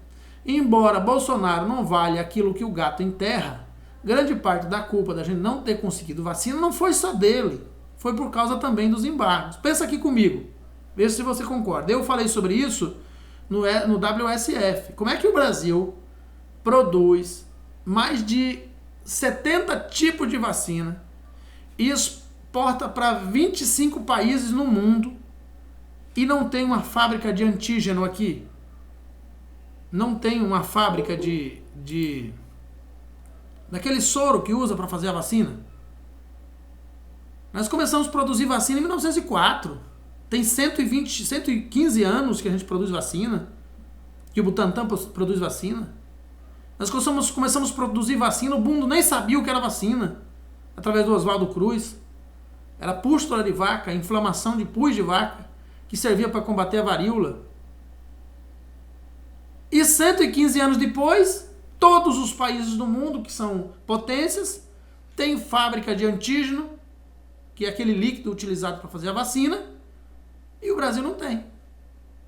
Embora Bolsonaro não valha aquilo que o gato enterra, grande parte da culpa da gente não ter conseguido vacina não foi só dele, foi por causa também dos embargos. Pensa aqui comigo, veja se você concorda. Eu falei sobre isso no WSF. Como é que o Brasil produz mais de 70 tipos de vacina e exporta para 25 países no mundo e não tem uma fábrica de antígeno aqui? Não tem uma fábrica daquele soro que usa para fazer a vacina? Nós começamos a produzir vacina em 1904. Tem 115 anos que a gente produz vacina, que o Butantan produz vacina. Nós começamos a produzir vacina, o mundo nem sabia o que era vacina, através do Oswaldo Cruz. Era pústula de vaca, inflamação de pus de vaca, que servia para combater a varíola. E 115 anos depois, todos os países do mundo, que são potências, têm fábrica de antígeno, que é aquele líquido utilizado para fazer a vacina, e o Brasil não tem.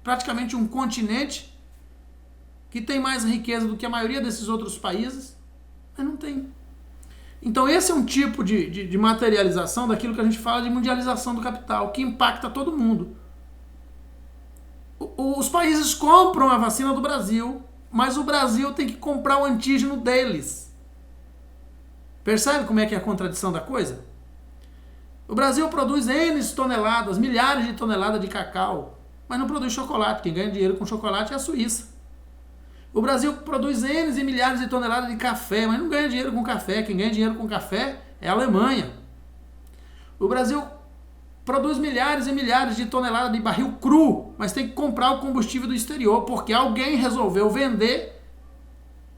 Praticamente um continente que tem mais riqueza do que a maioria desses outros países, mas não tem. Então esse é um tipo de materialização daquilo que a gente fala de mundialização do capital, que impacta todo mundo. Os países compram a vacina do Brasil, mas o Brasil tem que comprar o antígeno deles. Percebe como é que é a contradição da coisa? O Brasil produz N toneladas, milhares de toneladas de cacau, mas não produz chocolate. Quem ganha dinheiro com chocolate é a Suíça. O Brasil produz N e milhares de toneladas de café, mas não ganha dinheiro com café. Quem ganha dinheiro com café é a Alemanha. O Brasil produz milhares e milhares de toneladas de barril cru, mas tem que comprar o combustível do exterior, porque alguém resolveu vender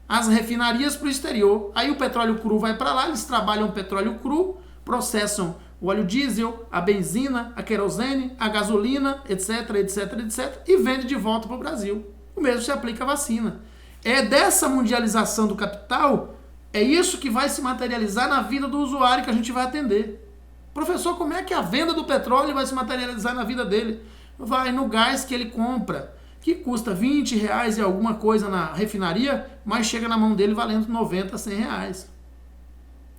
as refinarias para o exterior. Aí o petróleo cru vai para lá, eles trabalham o petróleo cru, processam o óleo diesel, a benzina, a querosene, a gasolina, etc, etc, etc, e vende de volta para o Brasil. O mesmo se aplica à vacina. É dessa mundialização do capital É isso que vai se materializar na vida do usuário que a gente vai atender. Professor, como é que a venda do petróleo vai se materializar na vida dele? Vai no gás que ele compra, que custa R$20 e alguma coisa na refinaria, mas chega na mão dele valendo 90, 100 reais.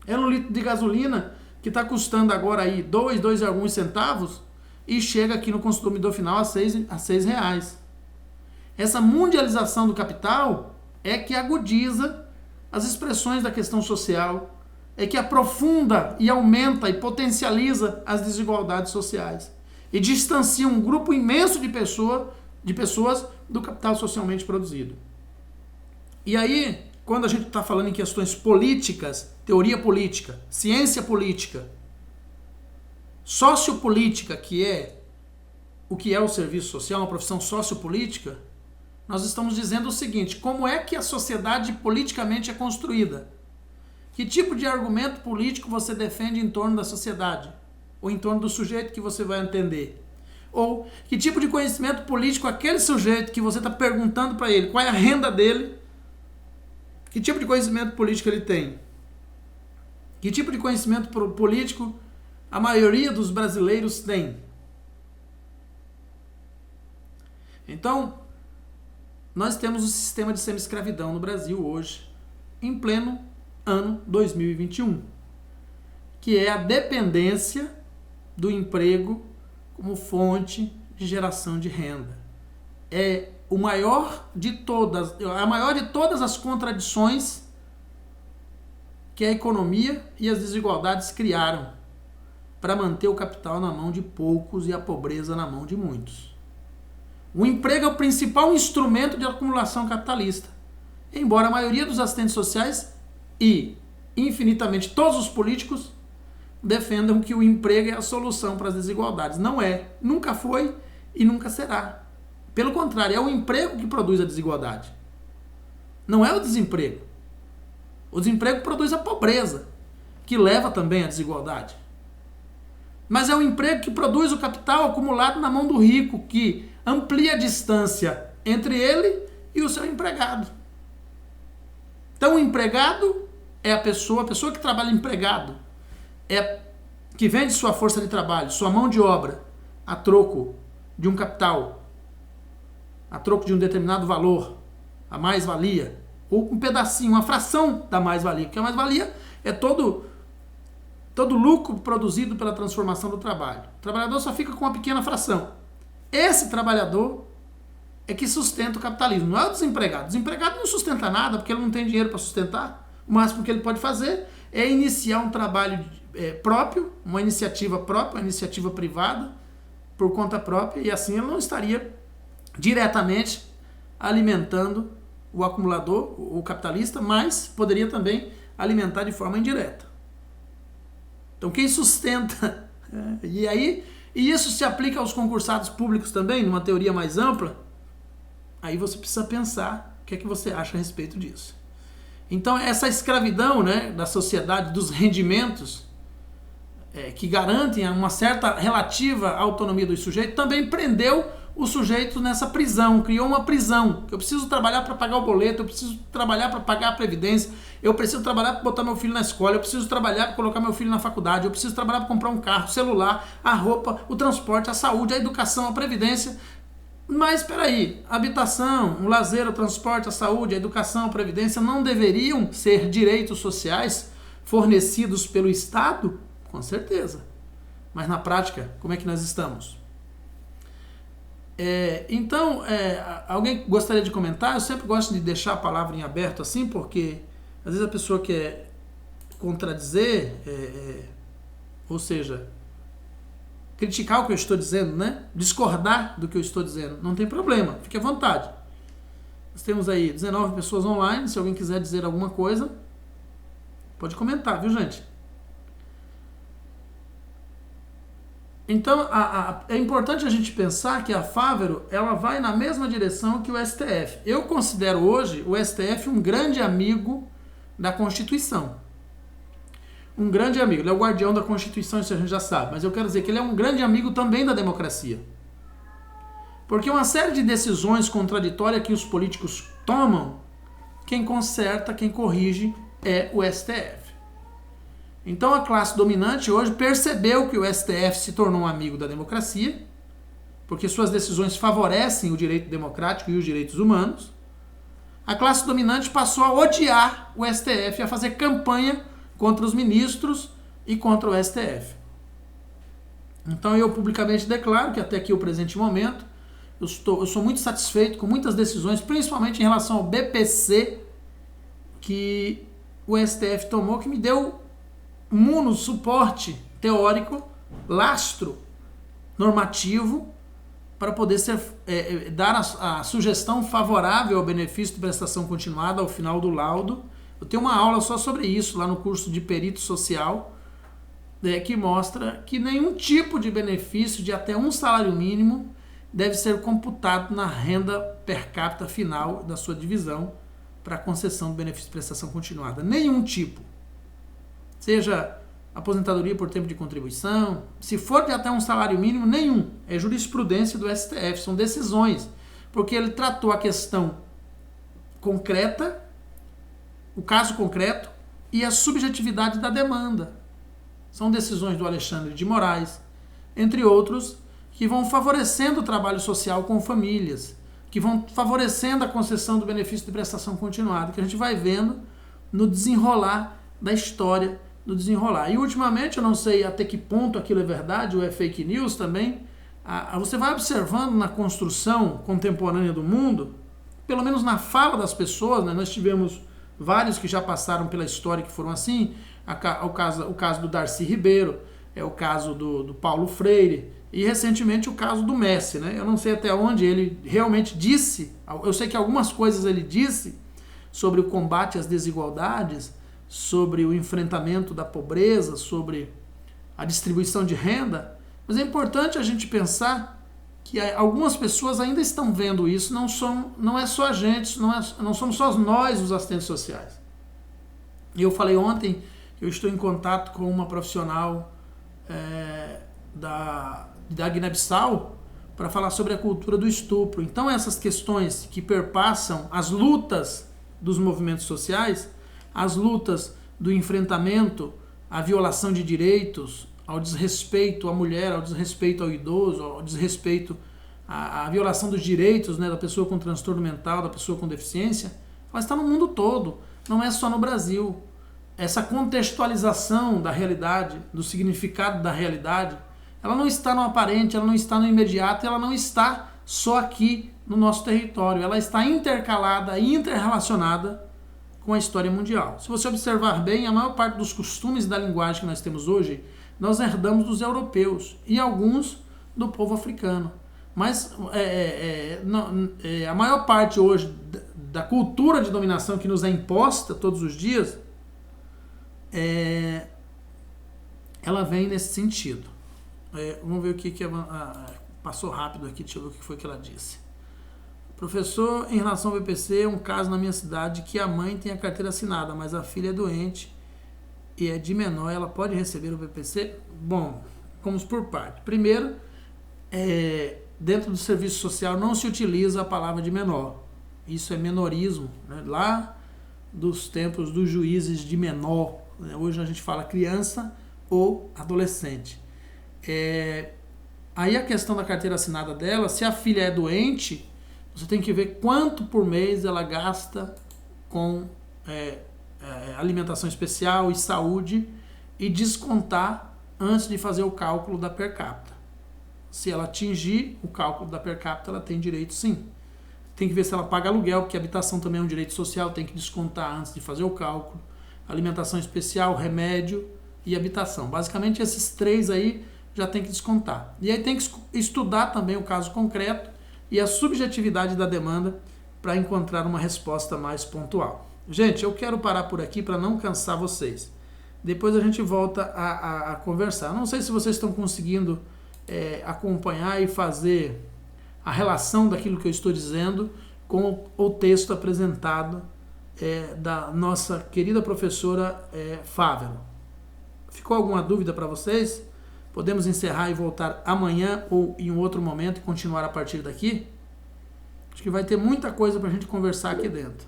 É no litro de gasolina que está custando agora aí 2 e alguns centavos e chega aqui no consumidor final a 6 reais. Essa mundialização do capital é que agudiza as expressões da questão social, é que aprofunda e aumenta e potencializa as desigualdades sociais e distancia um grupo imenso de pessoas do capital socialmente produzido. E aí, quando a gente está falando em questões políticas, teoria política, ciência política, sociopolítica, que é o que é o serviço social, uma profissão sociopolítica, nós estamos dizendo o seguinte: como é que a sociedade politicamente é construída? Que tipo de argumento político você defende em torno da sociedade? Ou em torno do sujeito que você vai atender? Ou que tipo de conhecimento político aquele sujeito que você está perguntando para ele, qual é a renda dele? Que tipo de conhecimento político ele tem? Que tipo de conhecimento político a maioria dos brasileiros tem? Então, nós temos o sistema de semi-escravidão no Brasil hoje, em pleno ano 2021, que é a dependência do emprego como fonte de geração de renda. É a maior de todas as contradições que a economia e as desigualdades criaram para manter o capital na mão de poucos e a pobreza na mão de muitos. O emprego é o principal instrumento de acumulação capitalista, embora a maioria dos assistentes sociais e, infinitamente, todos os políticos defendam que o emprego é a solução para as desigualdades. Não é, nunca foi e nunca será. Pelo contrário, é o emprego que produz a desigualdade. Não é o desemprego. O desemprego produz a pobreza, que leva também à desigualdade. Mas é o emprego que produz o capital acumulado na mão do rico, que amplia a distância entre ele e o seu empregado. Então o empregado é a pessoa que trabalha empregado, que vende sua força de trabalho, sua mão de obra, a troco de um capital, a troco de um determinado valor, a mais-valia, ou um pedacinho, uma fração da mais-valia, porque a mais-valia é todo lucro produzido pela transformação do trabalho. O trabalhador só fica com uma pequena fração. Esse trabalhador é que sustenta o capitalismo, não é o desempregado. O desempregado não sustenta nada, porque ele não tem dinheiro para sustentar. O máximo que ele pode fazer é iniciar um trabalho próprio, uma iniciativa própria, uma iniciativa privada, por conta própria, e assim ele não estaria diretamente alimentando o acumulador, o capitalista, mas poderia também alimentar de forma indireta. Então quem sustenta, e isso se aplica aos concursados públicos também, numa teoria mais ampla, aí você precisa pensar o que é que você acha a respeito disso. Então essa escravidão, né, da sociedade dos rendimentos, que garantem uma certa relativa autonomia do sujeito, também prendeu o sujeito nessa prisão, criou uma prisão. Eu preciso trabalhar para pagar o boleto, eu preciso trabalhar para pagar a previdência, eu preciso trabalhar para botar meu filho na escola, eu preciso trabalhar para colocar meu filho na faculdade, eu preciso trabalhar para comprar um carro, celular, a roupa, o transporte, a saúde, a educação, a previdência. Mas espera aí, a habitação, o lazer, o transporte, a saúde, a educação, a previdência não deveriam ser direitos sociais fornecidos pelo Estado? Com certeza. Mas na prática, como é que nós estamos? Então, alguém gostaria de comentar? Eu sempre gosto de deixar a palavra em aberto assim, porque às vezes a pessoa quer contradizer, ou seja, criticar o que eu estou dizendo, né? Discordar do que eu estou dizendo. Não tem problema, fique à vontade. Nós temos aí 19 pessoas online, se alguém quiser dizer alguma coisa, pode comentar, viu, gente? Então, é importante a gente pensar que a Fávero, ela vai na mesma direção que o STF. Eu considero hoje o STF um grande amigo da Constituição. Um grande amigo. Ele é o guardião da Constituição, isso a gente já sabe. Mas eu quero dizer que ele é um grande amigo também da democracia. Porque uma série de decisões contraditórias que os políticos tomam, quem conserta, quem corrige é o STF. Então a classe dominante hoje percebeu que o STF se tornou um amigo da democracia, porque suas decisões favorecem o direito democrático e os direitos humanos. A classe dominante passou a odiar o STF, a fazer campanha contra os ministros e contra o STF. Então eu publicamente declaro que até aqui o presente momento eu sou muito satisfeito com muitas decisões, principalmente em relação ao BPC, que o STF tomou, que me deu suporte teórico, lastro normativo, para poder dar a sugestão favorável ao benefício de prestação continuada ao final do laudo. Eu tenho uma aula só sobre isso lá no curso de perito social, que mostra que nenhum tipo de benefício de até um salário mínimo deve ser computado na renda per capita final da sua divisão para a concessão do benefício de prestação continuada. Nenhum tipo. Seja aposentadoria por tempo de contribuição, se for de até um salário mínimo, nenhum. É jurisprudência do STF, são decisões. Porque ele tratou a questão concreta, o caso concreto e a subjetividade da demanda. São decisões do Alexandre de Moraes, entre outros, que vão favorecendo o trabalho social com famílias, que vão favorecendo a concessão do benefício de prestação continuada, que a gente vai vendo no desenrolar da história, no desenrolar. E ultimamente, eu não sei até que ponto aquilo é verdade ou é fake news também, você vai observando na construção contemporânea do mundo, pelo menos na fala das pessoas, né? Nós tivemos vários que já passaram pela história que foram assim, o caso do Darcy Ribeiro, o caso do Paulo Freire, e recentemente o caso do Messi, né? Eu não sei até onde ele realmente disse, eu sei que algumas coisas ele disse sobre o combate às desigualdades, sobre o enfrentamento da pobreza, sobre a distribuição de renda, mas é importante a gente pensar que algumas pessoas ainda estão vendo isso, não é só a gente, não somos só nós os assistentes sociais. E eu falei ontem que eu estou em contato com uma profissional da Guiné-Bissau para falar sobre a cultura do estupro. Então essas questões que perpassam as lutas dos movimentos sociais, as lutas do enfrentamento à violação de direitos, ao desrespeito à mulher, ao desrespeito ao idoso, ao desrespeito à violação dos direitos, né, da pessoa com transtorno mental, da pessoa com deficiência, ela está no mundo todo, não é só no Brasil. Essa contextualização da realidade, do significado da realidade, ela não está no aparente, ela não está no imediato, ela não está só aqui no nosso território, ela está intercalada e interrelacionada com a história mundial. Se você observar bem, a maior parte dos costumes da linguagem que nós temos hoje, nós herdamos dos europeus e alguns do povo africano. Mas a maior parte hoje da cultura de dominação que nos é imposta todos os dias, ela vem nesse sentido. Vamos ver o que passou rápido aqui, deixa eu ver o que foi que ela disse. Professor, em relação ao BPC, um caso na minha cidade que a mãe tem a carteira assinada, mas a filha é doente e é de menor, ela pode receber o BPC? Bom, vamos por parte. Primeiro, dentro do serviço social não se utiliza a palavra de menor. Isso é menorismo, né? Lá dos tempos dos juízes de menor, né? Hoje a gente fala criança ou adolescente. Aí a questão da carteira assinada dela, se a filha é doente, você tem que ver quanto por mês ela gasta com alimentação especial e saúde e descontar antes de fazer o cálculo da per capita. Se ela atingir o cálculo da per capita, ela tem direito sim. Tem que ver se ela paga aluguel, porque habitação também é um direito social, tem que descontar antes de fazer o cálculo. Alimentação especial, remédio e habitação. Basicamente esses três aí já tem que descontar. E aí tem que estudar também o caso concreto e a subjetividade da demanda para encontrar uma resposta mais pontual. Gente, eu quero parar por aqui para não cansar vocês. Depois a gente volta a conversar. Não sei se vocês estão conseguindo acompanhar e fazer a relação daquilo que eu estou dizendo com o texto apresentado da nossa querida professora Fávero. Ficou alguma dúvida para vocês? Podemos encerrar e voltar amanhã ou em um outro momento e continuar a partir daqui? Acho que vai ter muita coisa para a gente conversar aqui dentro.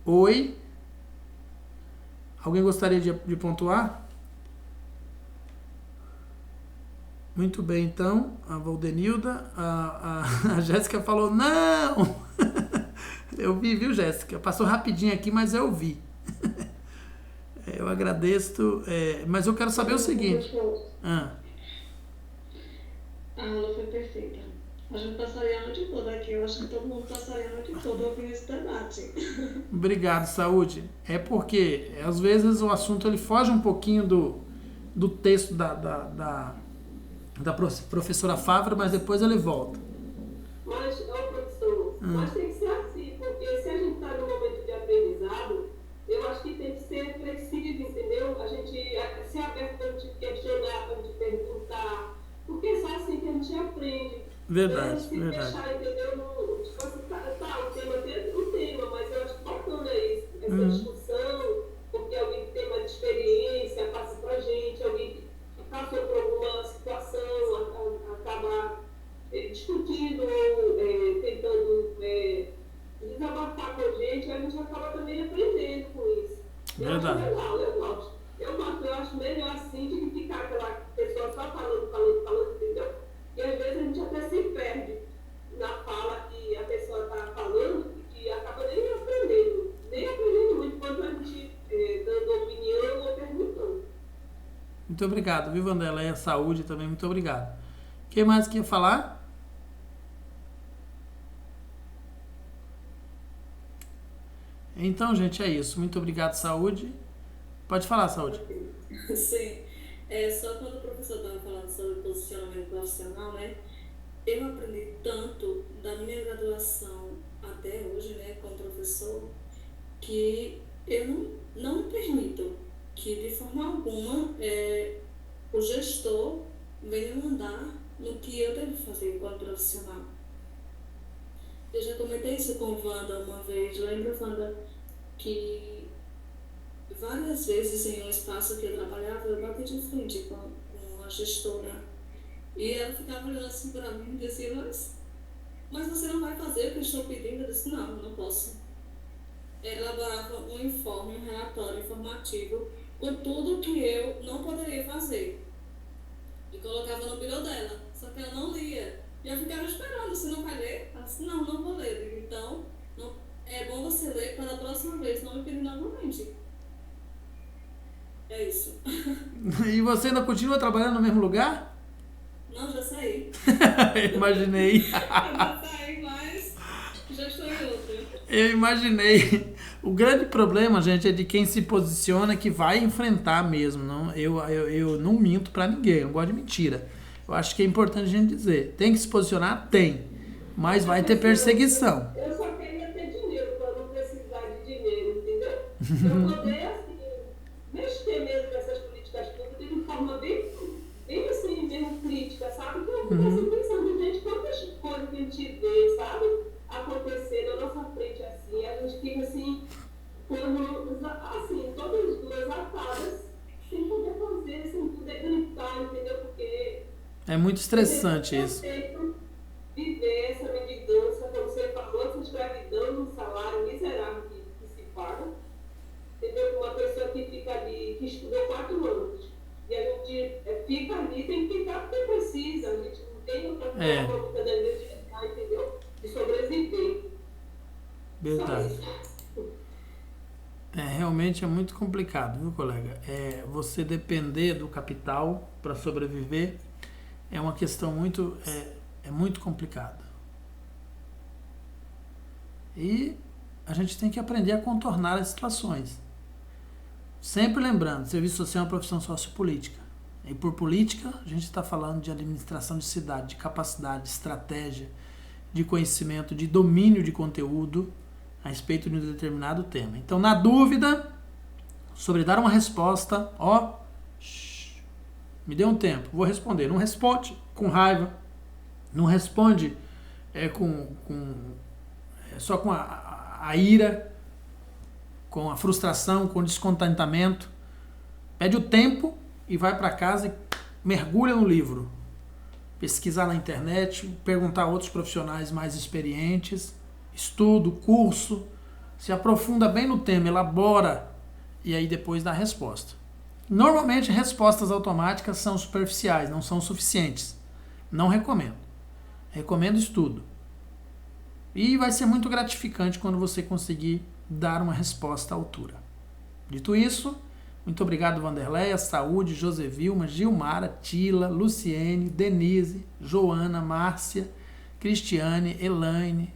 Oi. Alguém gostaria de pontuar? Muito bem, então, a Valdenilda, a Jéssica falou, não! Eu vi, viu, Jéssica? Passou rapidinho aqui, mas eu vi. Eu agradeço, mas eu quero saber o seguinte. A aula foi perfeita. A gente passaria a noite toda aqui. Eu acho que todo mundo passaria a noite toda ouvindo esse debate. Obrigado, Saúde. É porque, às vezes, o assunto ele foge um pouquinho do texto da professora Fávora, mas depois ele volta. Mas, professor, mas tem que ser assim, porque se a gente está num momento de aprendizado, eu acho que tem que ser flexível, entendeu? A gente ser aberto para a gente questionar, para a gente perguntar, porque é só assim que a gente aprende. Verdade, se verdade. deixar, entendeu? No, tipo assim, o tema é o tema, mas eu acho bacana isso, essa discussão, porque alguém que tem mais experiência passa pra gente, alguém que passou por alguma situação, acaba discutindo, tentando desabafar com a gente acaba também aprendendo com isso. Verdade. Eu acho legal, eu gosto. Eu acho melhor assim do que ficar aquela pessoa só falando, entendeu? E às vezes a gente até se perde na fala que a pessoa está falando e acaba nem aprendendo muito quanto a gente dando opinião ou perguntando. Muito obrigado, viu, Vandela? E a Saúde também, muito obrigado. Quem mais quer falar? Então, gente, é isso. Muito obrigado, Saúde. Pode falar, Saúde. Sim. Só quando o professor estava falando sobre posicionamento profissional, né? Eu aprendi tanto da minha graduação até hoje, né, como professor, que eu não me permito que, de forma alguma, o gestor venha mandar no que eu devo fazer enquanto profissional. Eu já comentei isso com Wanda uma vez. Lembra, Wanda, que várias vezes em um espaço que eu trabalhava, eu bati de frente com uma gestora e ela ficava olhando assim para mim e dizia, mas você não vai fazer o que eu estou pedindo? Eu disse, não posso. Elaborava um informe, um relatório informativo com tudo que eu não poderia fazer e colocava no birô dela, só que ela não lia. E eu ficava esperando, você não vai ler? Ela disse, não vou ler. Então, é bom você ler para a próxima vez, não me pedir novamente. É isso. E você ainda continua trabalhando no mesmo lugar? Não, já saí. Imaginei. Eu já saí, mas já estou em outra. Eu imaginei. O grande problema, gente, é de quem se posiciona que vai enfrentar mesmo. Não, eu não minto pra ninguém, eu não gosto de mentira. Eu acho que é importante a gente dizer. Tem que se posicionar? Tem. Mas vai ter perseguição. Eu só queria ter dinheiro para não precisar de dinheiro, entendeu? Eu poder, assim, mexer mesmo nessas políticas públicas de forma bem assim, mesmo crítica, sabe? Eu fico assim pensando, gente, quantas coisas que a gente vê, sabe? Acontecer na nossa frente assim, a gente fica assim, todas as duas atadas, sem poder fazer, sem poder gritar, entendeu? Porque é muito estressante isso. Viver essa mendigância, como você falou, essa escravidão no salário miserável que se paga. Entendeu? Uma pessoa que fica ali, que estudou 4 anos, e a gente fica ali, tem que ficar porque precisa, a gente não tem outra forma de ficar, entendeu? De sobreviver. Verdade. Realmente é muito complicado, viu, colega? Você depender do capital para sobreviver é uma questão muito complicada. E a gente tem que aprender a contornar as situações. Sempre lembrando, serviço social é uma profissão sociopolítica. E por política, a gente está falando de administração de cidade, de capacidade, de estratégia, de conhecimento, de domínio de conteúdo a respeito de um determinado tema. Então, na dúvida sobre dar uma resposta, me dê um tempo, vou responder. Não responde com raiva, não responde só com a ira, com a frustração, com o descontentamento. Pede o tempo e vai para casa e mergulha no livro. Pesquisar na internet, perguntar a outros profissionais mais experientes, estudo, curso, se aprofunda bem no tema, elabora e aí depois dá a resposta. Normalmente respostas automáticas são superficiais, não são suficientes. Não recomendo. Recomendo estudo. E vai ser muito gratificante quando você conseguir dar uma resposta à altura. Dito isso, muito obrigado, Vanderleia, Saúde, Josevilma, Gilmara, Tila, Luciene, Denise, Joana, Márcia, Cristiane, Elaine,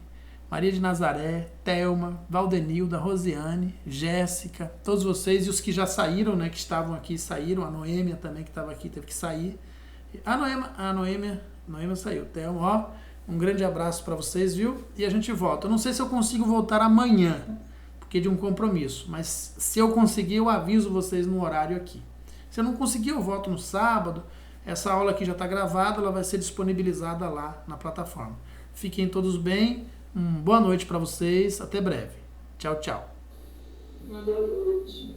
Maria de Nazaré, Thelma, Valdenilda, Rosiane, Jéssica, todos vocês e os que já saíram, né, que estavam aqui, saíram, a Noêmia também que estava aqui, teve que sair. A Noêmia saiu. Thelma, ó, um grande abraço para vocês, viu? E a gente volta. Eu não sei se eu consigo voltar amanhã, porque de um compromisso, mas se eu conseguir, eu aviso vocês no horário aqui. Se eu não conseguir, eu volto no sábado. Essa aula aqui já está gravada, ela vai ser disponibilizada lá na plataforma. Fiquem todos bem. Boa noite para vocês, até breve. Tchau, tchau. Boa noite.